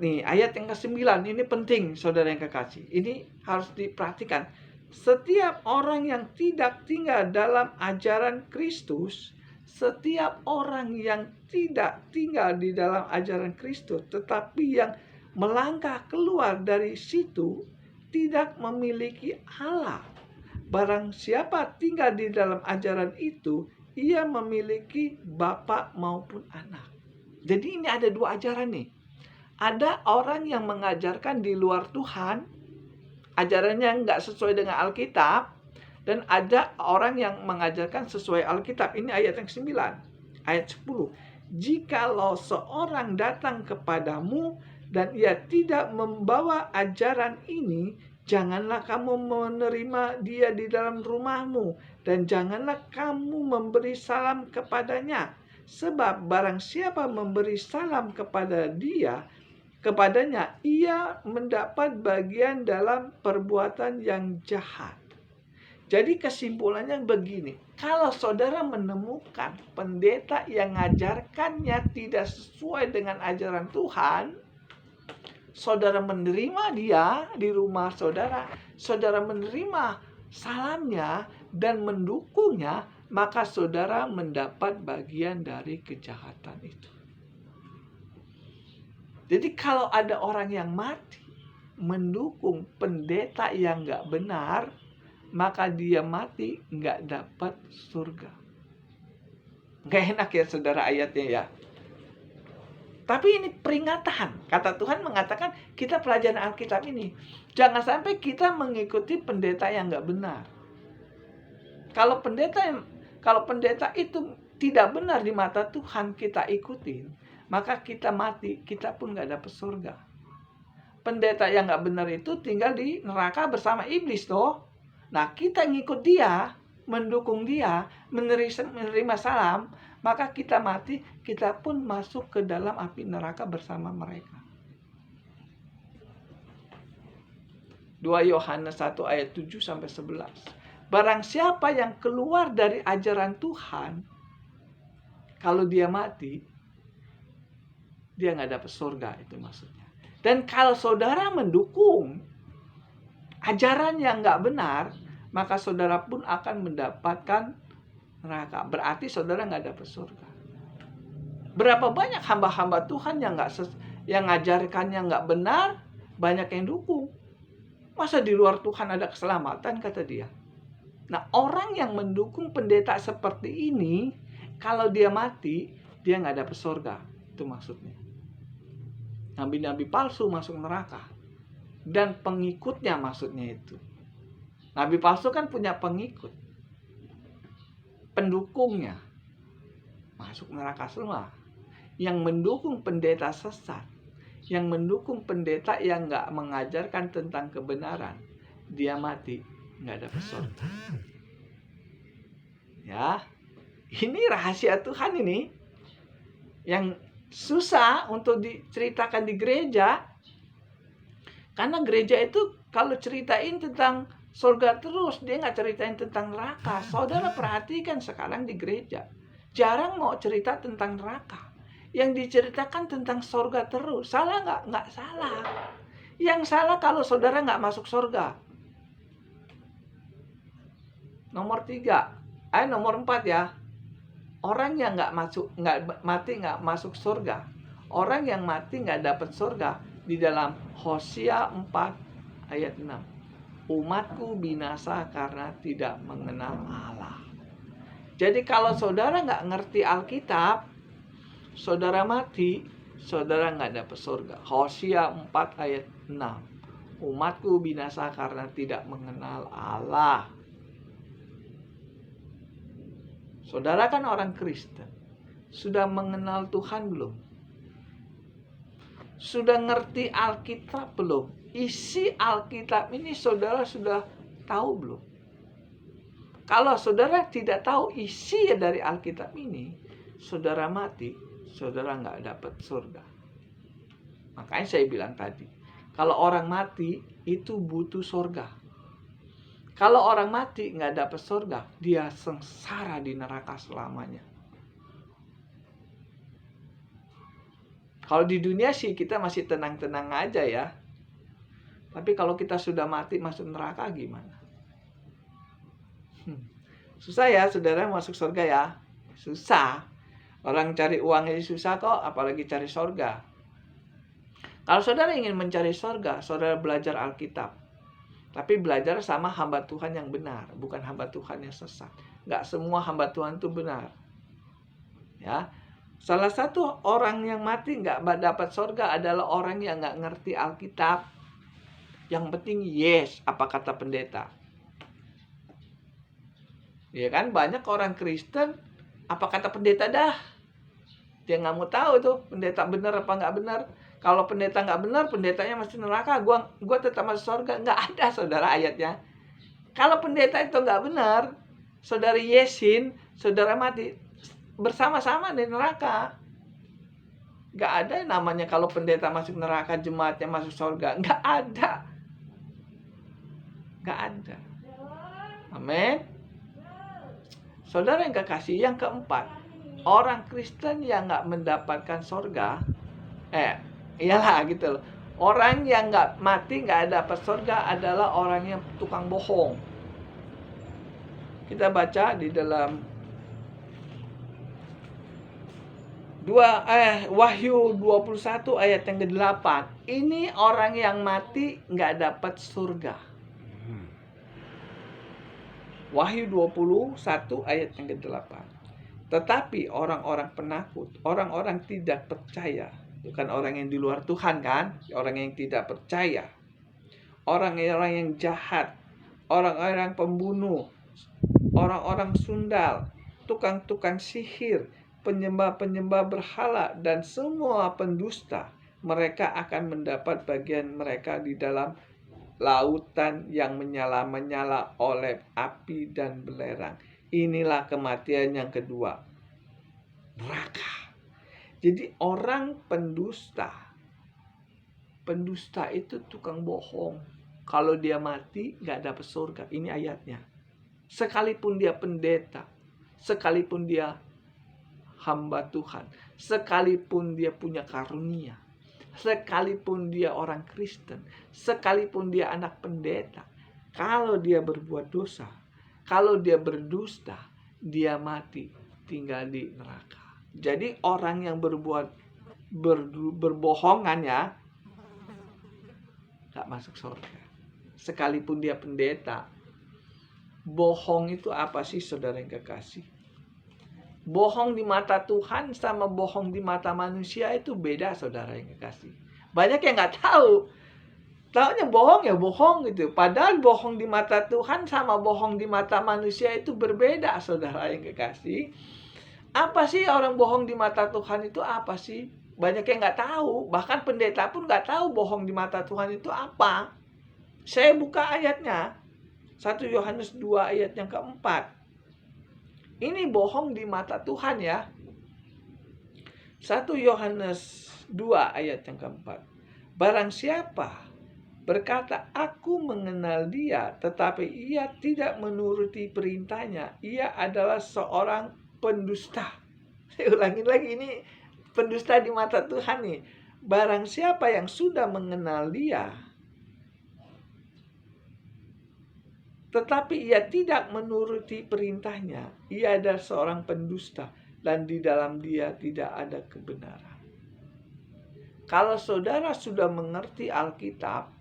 Nih, ayat yang ke-9 ini penting, saudara yang kekasih. Ini harus diperhatikan. Setiap orang yang tidak tinggal dalam ajaran Kristus, setiap orang yang tidak tinggal di dalam ajaran Kristus, tetapi yang melangkah keluar dari situ, tidak memiliki Allah. Barang siapa tinggal di dalam ajaran itu, ia memiliki bapa maupun anak. Jadi ini ada 2 ajaran nih. Ada orang yang mengajarkan di luar Tuhan, ajarannya nggak sesuai dengan Alkitab, dan ada orang yang mengajarkan sesuai Alkitab. Ini ayat yang 9, ayat 10. Jikalau seorang datang kepadamu dan ia tidak membawa ajaran ini, janganlah kamu menerima dia di dalam rumahmu, dan janganlah kamu memberi salam kepadanya. Sebab barang siapa memberi salam kepadanya, ia mendapat bagian dalam perbuatan yang jahat. Jadi kesimpulannya begini, kalau saudara menemukan pendeta yang ngajarkannya tidak sesuai dengan ajaran Tuhan, saudara menerima dia di rumah saudara, saudara menerima salamnya dan mendukungnya, maka saudara mendapat bagian dari kejahatan itu. Jadi kalau ada orang yang mati mendukung pendeta yang gak benar, maka dia mati gak dapat surga. Gak enak ya saudara ayatnya ya. Tapi ini peringatan. Kata Tuhan mengatakan kita pelajaran Alkitab ini. Jangan sampai kita mengikuti pendeta yang gak benar. Kalau pendeta itu tidak benar di mata Tuhan kita ikutin, maka kita mati, kita pun gak dapat surga. Pendeta yang gak benar itu tinggal di neraka bersama iblis toh. Nah, kita ngikut dia, mendukung dia, menerima salam, maka kita mati, kita pun masuk ke dalam api neraka bersama mereka. 2 Yohanes 1 ayat 7 sampai 11. Barang siapa yang keluar dari ajaran Tuhan, kalau dia mati, dia nggak dapat surga, itu maksudnya. Dan kalau saudara mendukung ajaran yang nggak benar, maka saudara pun akan mendapatkan neraka. Berarti saudara nggak dapat surga. Berapa banyak hamba-hamba Tuhan yang ngajarkannya nggak benar, banyak yang dukung. Masa di luar Tuhan ada keselamatan, kata dia. Nah, orang yang mendukung pendeta seperti ini, kalau dia mati, dia nggak dapat surga. Itu maksudnya. Nabi-nabi palsu masuk neraka. Dan pengikutnya maksudnya itu. Nabi palsu kan punya pengikut. Pendukungnya masuk neraka semua. Yang mendukung pendeta sesat, yang mendukung pendeta yang gak mengajarkan tentang kebenaran, dia mati gak dapat surga. Ya, ini rahasia Tuhan ini. yang susah untuk diceritakan di gereja. Karena gereja itu kalau ceritain tentang surga terus, dia nggak ceritain tentang neraka. Saudara perhatikan sekarang di gereja, jarang mau cerita tentang neraka. Yang diceritakan tentang surga terus. Salah nggak? Nggak salah. Yang salah kalau saudara nggak masuk surga. Nomor 4 ya. Orang yang nggak mati nggak masuk surga. Orang yang mati nggak dapat surga. Di dalam Hosea 4 ayat 6. Umatku binasa karena tidak mengenal Allah. Jadi kalau saudara nggak ngerti Alkitab, saudara mati, saudara nggak dapat surga. Hosea 4 ayat 6. Umatku binasa karena tidak mengenal Allah. Saudara kan orang Kristen. Sudah mengenal Tuhan belum? Sudah ngerti Alkitab belum? Isi Alkitab ini saudara sudah tahu belum? Kalau saudara tidak tahu isi dari Alkitab ini, saudara mati, saudara nggak dapat surga. Makanya saya bilang tadi, kalau orang mati itu butuh surga. Kalau orang mati nggak dapat surga, dia sengsara di neraka selamanya. Kalau di dunia sih kita masih tenang-tenang aja ya. Tapi kalau kita sudah mati masuk neraka gimana? Susah ya saudara masuk surga ya. Susah. Orang cari uang aja susah kok, apalagi cari surga. Kalau saudara ingin mencari surga, saudara belajar Alkitab. Tapi belajar sama hamba Tuhan yang benar, bukan hamba Tuhan yang sesat. Nggak semua hamba Tuhan itu benar. Ya, salah satu orang yang mati nggak dapat surga adalah orang yang nggak ngerti Alkitab. Yang penting yes, apa kata pendeta. Ya kan, banyak orang Kristen, apa kata pendeta dah. Dia nggak mau tahu tuh pendeta benar apa nggak benar. Kalau pendeta nggak benar, pendetanya masih neraka. Gua tetap masuk surga. Nggak ada saudara ayatnya. Kalau pendeta itu nggak benar, saudara yesin, saudara mati bersama-sama di neraka. Nggak ada namanya kalau pendeta masuk neraka, jemaatnya masuk surga. Nggak ada. Nggak ada. Amin. Saudara yang kekasih, yang keempat, orang Kristen yang nggak mendapatkan surga, iyalah gitu loh. Orang yang nggak mati nggak dapat surga adalah orang yang tukang bohong. Kita baca di dalam Wahyu 21 ayat yang ke-8. Ini orang yang mati nggak dapat surga. Wahyu 21 ayat yang ke-8. Tetapi orang-orang penakut, orang-orang tidak percaya, bukan orang yang di luar Tuhan kan, orang yang tidak percaya, orang-orang yang jahat, orang-orang pembunuh, orang-orang sundal, tukang-tukang sihir, penyembah-penyembah berhala, dan semua pendusta, mereka akan mendapat bagian mereka di dalam lautan yang menyala-menyala oleh api dan belerang. Inilah kematian yang kedua, neraka. Jadi orang pendusta itu tukang bohong. Kalau dia mati gak dapat surga. Ini ayatnya. Sekalipun dia pendeta, sekalipun dia hamba Tuhan, sekalipun dia punya karunia, sekalipun dia orang Kristen, sekalipun dia anak pendeta, kalau dia berbuat dosa, kalau dia berdusta, dia mati tinggal di neraka. Jadi orang yang berbohongan ya gak masuk surga. Sekalipun dia pendeta. Bohong itu apa sih saudara yang kekasih? Bohong di mata Tuhan sama bohong di mata manusia itu beda saudara yang kekasih. Banyak yang gak tahu. Taunya bohong ya bohong gitu. Padahal bohong di mata Tuhan sama bohong di mata manusia itu berbeda saudara yang kekasih. Apa sih orang bohong di mata Tuhan itu apa sih? Banyak yang gak tahu. Bahkan pendeta pun gak tahu bohong di mata Tuhan itu apa. Saya buka ayatnya. 1 Yohanes 2 ayat yang keempat. Ini bohong di mata Tuhan ya. 1 Yohanes 2 ayat yang keempat. Barang siapa berkata, aku mengenal dia, tetapi ia tidak menuruti perintahnya, ia adalah seorang pendusta. Saya ulangin lagi, ini pendusta di mata Tuhan nih. Barang siapa yang sudah mengenal dia, tetapi ia tidak menuruti perintahnya, ia adalah seorang pendusta, dan di dalam dia tidak ada kebenaran. Kalau saudara sudah mengerti Alkitab,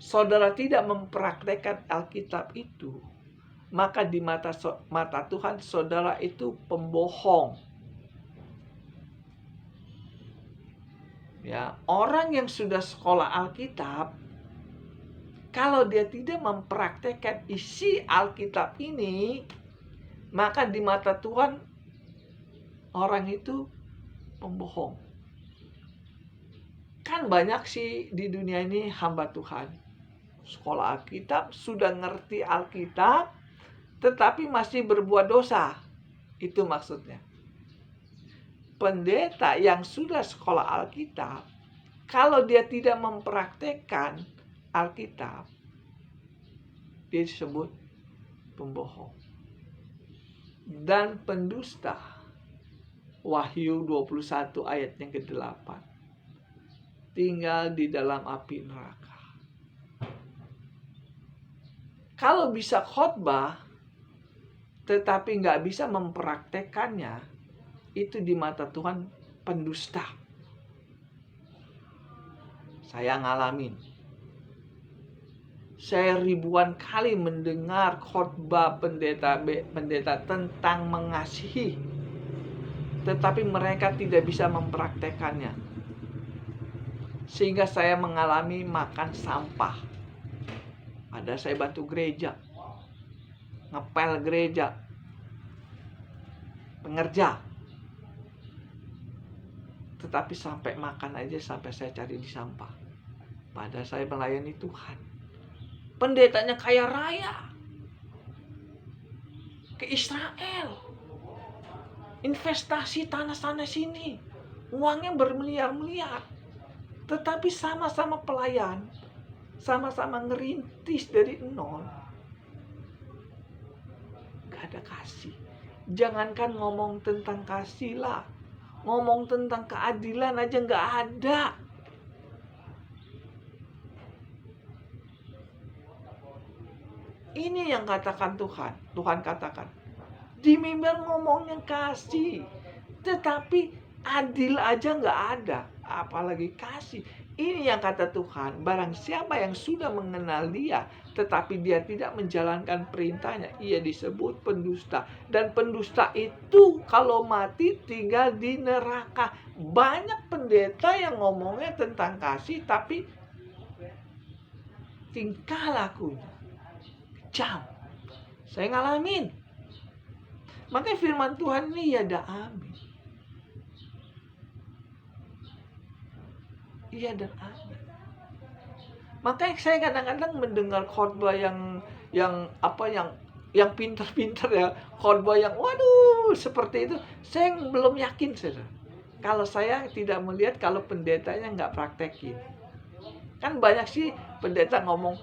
saudara tidak mempraktekkan Alkitab itu, maka di mata Tuhan saudara itu pembohong. Ya, orang yang sudah sekolah Alkitab, kalau dia tidak mempraktekkan isi Alkitab ini, maka di mata Tuhan orang itu pembohong. Kan banyak sih di dunia ini hamba Tuhan, sekolah Alkitab, sudah ngerti Alkitab, tetapi masih berbuat dosa. Itu maksudnya. Pendeta yang sudah sekolah Alkitab, kalau dia tidak mempraktekkan Alkitab, dia disebut pembohong dan pendusta. Wahyu 21 ayat yang ke-8. Tinggal di dalam api neraka. Kalau bisa khotbah tetapi nggak bisa mempraktekannya, itu di mata Tuhan pendusta. Saya ngalamin. Saya ribuan kali mendengar khotbah pendeta tentang mengasihi, tetapi mereka tidak bisa mempraktekannya. Sehingga saya mengalami makan sampah. Ada saya bantu gereja, ngepel gereja, pengerja. Tetapi sampai makan aja sampai saya cari di sampah. Padahal saya melayani Tuhan. Pendetanya kaya raya, ke Israel, investasi tanah-tanah sini, uangnya bermiliar-miliar. Tetapi sama-sama pelayan, sama-sama ngerintis dari nol, gak ada kasih. Jangankan ngomong tentang kasih lah, ngomong tentang keadilan aja gak ada. Ini yang katakan Tuhan. Tuhan katakan, di mimbar ngomongnya kasih, tetapi adil aja gak ada, apalagi kasih. Ini yang kata Tuhan, barang siapa yang sudah mengenal dia, tetapi dia tidak menjalankan perintahnya, ia disebut pendusta. Dan pendusta itu kalau mati tinggal di neraka. Banyak pendeta yang ngomongnya tentang kasih, tapi tingkah lakunya kejam. Saya ngalamin. Makanya firman Tuhan ini ya dan amin. Iya dan amin. Makanya saya kadang-kadang mendengar khotbah yang pintar-pintar ya, khotbah yang waduh seperti itu, saya belum yakin saudara. Kalau saya tidak melihat kalau pendetanya nggak praktekin. Kan banyak sih pendeta ngomong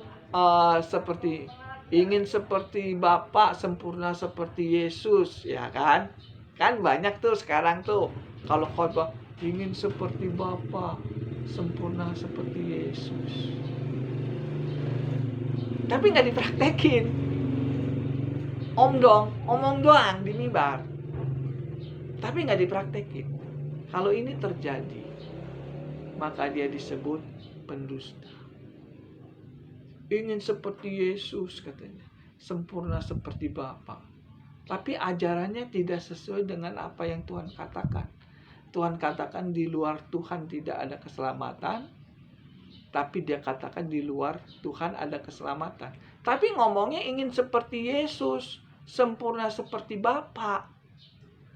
seperti ingin seperti Bapa, sempurna seperti Yesus, ya kan? Kan banyak tuh sekarang tuh kalau khotbah ingin seperti Bapa, sempurna seperti Yesus. Tapi nggak dipraktekin. Omong doang di mimbar. Tapi nggak dipraktekin. Kalau ini terjadi, maka dia disebut pendusta. Ingin seperti Yesus katanya, sempurna seperti Bapa. Tapi ajarannya tidak sesuai dengan apa yang Tuhan katakan. Tuhan katakan di luar Tuhan tidak ada keselamatan, tapi dia katakan di luar Tuhan ada keselamatan. Tapi ngomongnya ingin seperti Yesus, sempurna seperti Bapa.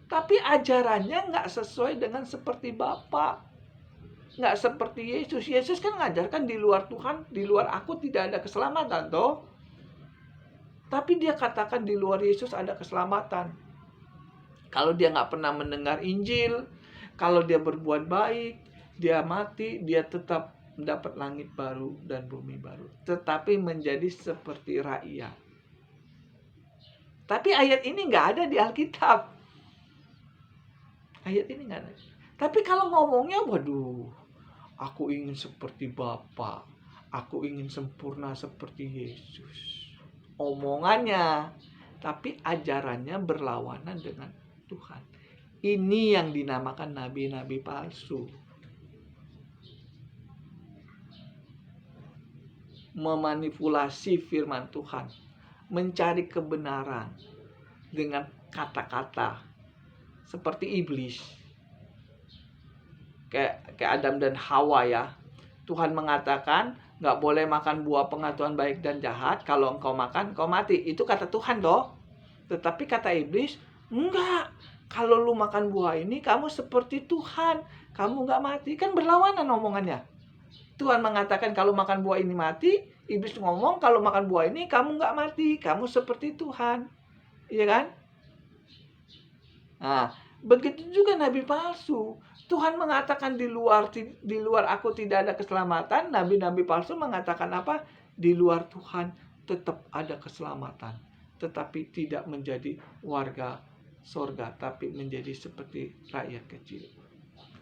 Tapi ajarannya nggak sesuai dengan seperti Bapa. Nggak seperti Yesus. Yesus kan ngajarkan di luar Tuhan, di luar aku tidak ada keselamatan toh. Tapi dia katakan di luar Yesus ada keselamatan. Kalau dia nggak pernah mendengar Injil, kalau dia berbuat baik, dia mati, dia tetap mendapat langit baru dan bumi baru. Tetapi menjadi seperti rakyat. Tapi ayat ini nggak ada di Alkitab. Ayat ini nggak ada. Tapi kalau ngomongnya, waduh, aku ingin seperti Bapa. Aku ingin sempurna seperti Yesus. Omongannya. Tapi ajarannya berlawanan dengan Tuhan. Ini yang dinamakan nabi-nabi palsu. Memanipulasi firman Tuhan. Mencari kebenaran dengan kata-kata. Seperti iblis. Kayak Adam dan Hawa ya. Tuhan mengatakan nggak boleh makan buah pengetahuan baik dan jahat. Kalau engkau makan, engkau mati. Itu kata Tuhan toh. Tetapi kata iblis, enggak. Kalau lu makan buah ini, kamu seperti Tuhan. Kamu nggak mati. Kan berlawanan omongannya. Tuhan mengatakan kalau makan buah ini mati. Iblis ngomong kalau makan buah ini, kamu nggak mati. Kamu seperti Tuhan. Iya kan? Nah, begitu juga nabi palsu. Tuhan mengatakan di luar aku tidak ada keselamatan. Nabi-nabi palsu mengatakan apa? Di luar Tuhan tetap ada keselamatan. Tetapi tidak menjadi warga sorga. Tapi menjadi seperti rakyat kecil.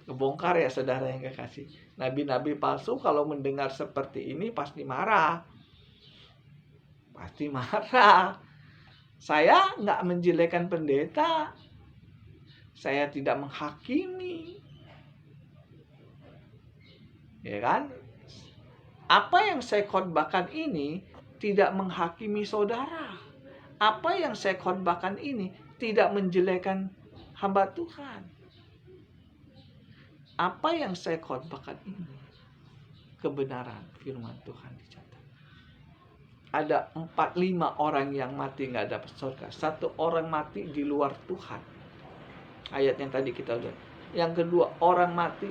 Kebongkar ya saudara yang kekasih. Nabi-nabi palsu kalau mendengar seperti ini pasti marah. Pasti marah. Saya nggak menjelekkan pendeta. Saya tidak menghakimi. Ya kan? Apa yang saya khotbahkan ini tidak menghakimi saudara. Apa yang saya khotbahkan ini tidak menjelekkan hamba Tuhan. Apa yang saya khotbahkan ini kebenaran firman Tuhan dicatat. Ada 4-5 orang yang mati nggak dapat surga. 1 orang mati di luar Tuhan. Ayat yang tadi kita lihat. Yang kedua, orang mati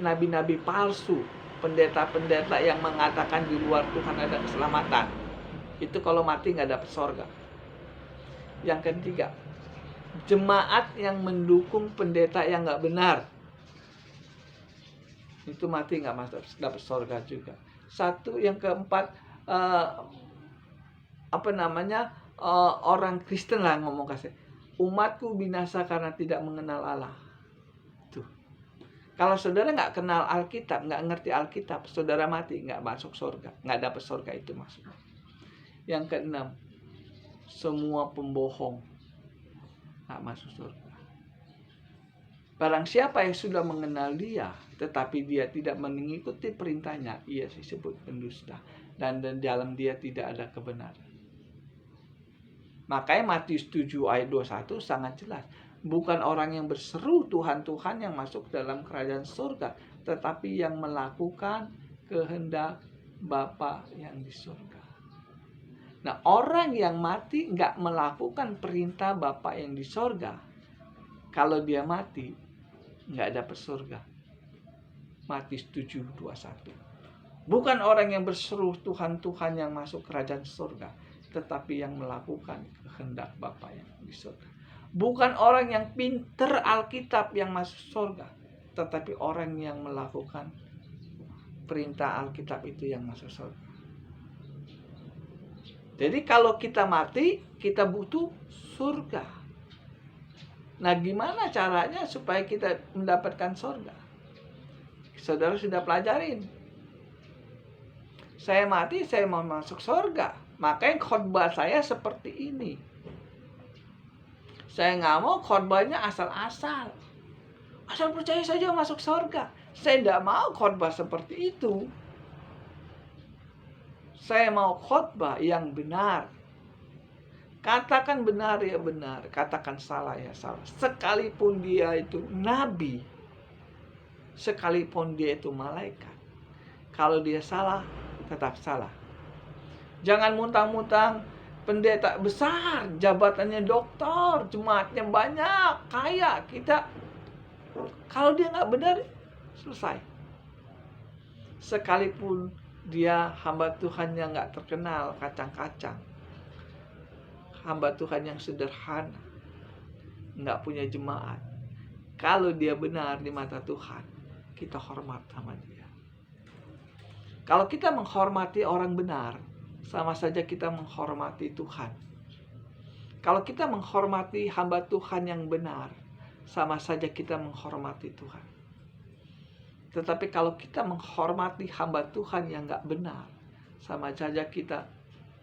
nabi-nabi palsu, pendeta-pendeta yang mengatakan di luar Tuhan ada keselamatan. Itu kalau mati nggak dapat surga. Yang ketiga, jemaat yang mendukung pendeta yang nggak benar. Itu mati nggak dapat surga juga. Yang keempat, orang Kristen lah ngomong kasih. Umatku binasa karena tidak mengenal Allah. Tuh. Kalau saudara nggak kenal Alkitab, nggak ngerti Alkitab, saudara mati, nggak masuk surga. Nggak dapat surga itu maksudnya. Yang keenam, semua pembohong nggak masuk surga. Barang siapa yang sudah mengenal dia, tetapi dia tidak mengikuti perintahnya, ia disebut pendusta. Dan dalam dia tidak ada kebenaran. Makanya Matius 7 ayat 21 sangat jelas. Bukan orang yang berseru Tuhan, Tuhan yang masuk dalam kerajaan surga. Tetapi yang melakukan kehendak Bapa yang di surga. Nah, orang yang mati nggak melakukan perintah Bapa yang di surga. Kalau dia mati, nggak dapat surga. Matius 7 21. Bukan orang yang berseru Tuhan, Tuhan yang masuk kerajaan surga. Tetapi yang melakukan kehendak Bapa yang di surga. Bukan orang yang pinter Alkitab yang masuk surga. Tetapi orang yang melakukan perintah Alkitab itu yang masuk surga. Jadi kalau kita mati, kita butuh surga. Nah, gimana caranya supaya kita mendapatkan surga? Saudara sudah pelajarin. Saya mati, saya mau masuk surga. Makanya khotbah saya seperti ini. Saya nggak mau khotbahnya asal-asal. Asal percaya saja masuk surga. Saya tidak mau khotbah seperti itu. Saya mau khotbah yang benar. Katakan benar ya benar. Katakan salah ya salah. Sekalipun dia itu nabi. Sekalipun dia itu malaikat. Kalau dia salah, tetap salah. Jangan muntang-muntang pendeta besar, jabatannya doktor, jemaatnya banyak, kaya. Kalau dia nggak benar, selesai. Sekalipun dia hamba Tuhan yang nggak terkenal, kacang-kacang. Hamba Tuhan yang sederhana. nggak punya jemaat, kalau dia benar di mata Tuhan, kita hormat sama dia. Kalau kita menghormati orang benar, sama saja kita menghormati Tuhan. Kalau kita menghormati hamba Tuhan yang benar, sama saja kita menghormati Tuhan. Tetapi kalau kita menghormati hamba Tuhan yang nggak benar, sama saja kita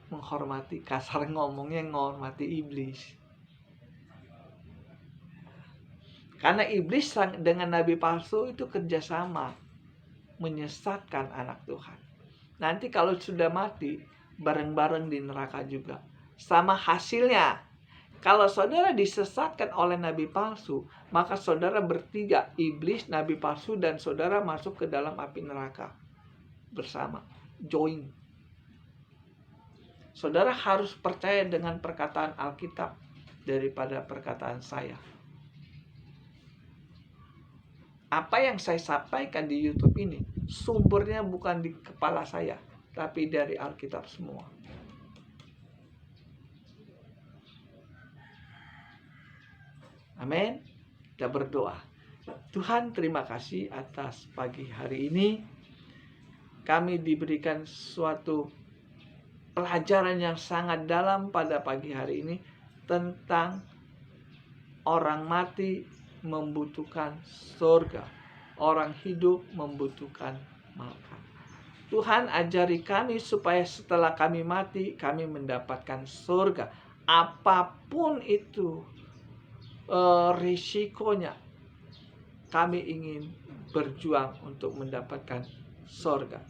menghormati, kasar ngomongnya, menghormati iblis. Karena iblis dengan nabi palsu itu kerjasama menyesatkan anak Tuhan. Nanti kalau sudah mati, bareng-bareng di neraka juga. Sama hasilnya. Kalau saudara disesatkan oleh nabi palsu, maka saudara bertiga, iblis, nabi palsu, dan saudara masuk ke dalam api neraka bersama, join. Saudara harus percaya dengan perkataan Alkitab daripada perkataan saya. Apa yang saya sampaikan di YouTube ini, sumbernya bukan di kepala saya, tapi dari Alkitab semua. Amin. Kita berdoa. Tuhan, terima kasih atas pagi hari ini. Kami diberikan suatu pelajaran yang sangat dalam pada pagi hari ini tentang orang mati membutuhkan surga, orang hidup membutuhkan makan. Tuhan, ajari kami supaya setelah kami mati, kami mendapatkan surga. Apapun itu risikonya, kami ingin berjuang untuk mendapatkan surga.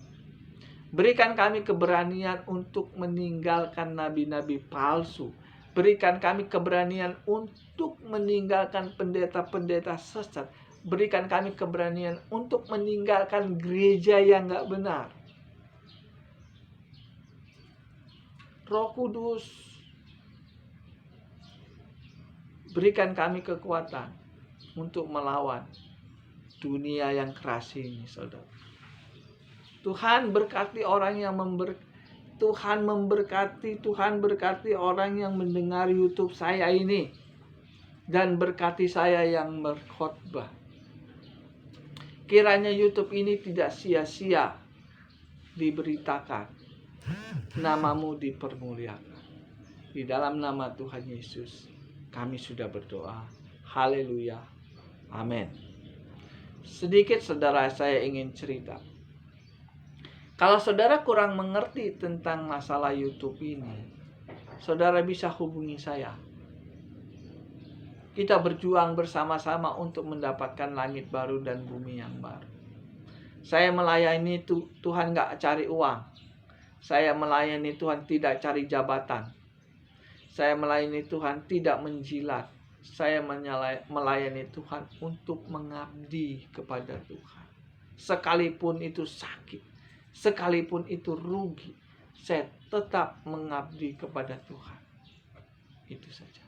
Berikan kami keberanian untuk meninggalkan nabi-nabi palsu. Berikan kami keberanian untuk meninggalkan pendeta-pendeta sesat. Berikan kami keberanian untuk meninggalkan gereja yang gak benar. Roh Kudus, berikan kami kekuatan untuk melawan dunia yang keras ini, saudara. Tuhan berkati orang yang Tuhan berkati orang yang mendengar YouTube saya ini, dan berkati saya yang berkhotbah. Kiranya YouTube ini tidak sia-sia diberitakan, namamu dipermuliakan. Di dalam nama Tuhan Yesus kami sudah berdoa. Haleluya. Amin. Sedikit saudara saya ingin cerita. Kalau saudara kurang mengerti tentang masalah YouTube ini, saudara bisa hubungi saya. Kita berjuang bersama-sama untuk mendapatkan langit baru dan bumi yang baru. Saya melayani Tuhan gak cari uang. Saya melayani Tuhan tidak cari jabatan. Saya melayani Tuhan tidak menjilat. Saya melayani Tuhan untuk mengabdi kepada Tuhan. Sekalipun itu sakit, sekalipun itu rugi, saya tetap mengabdi kepada Tuhan. Itu saja.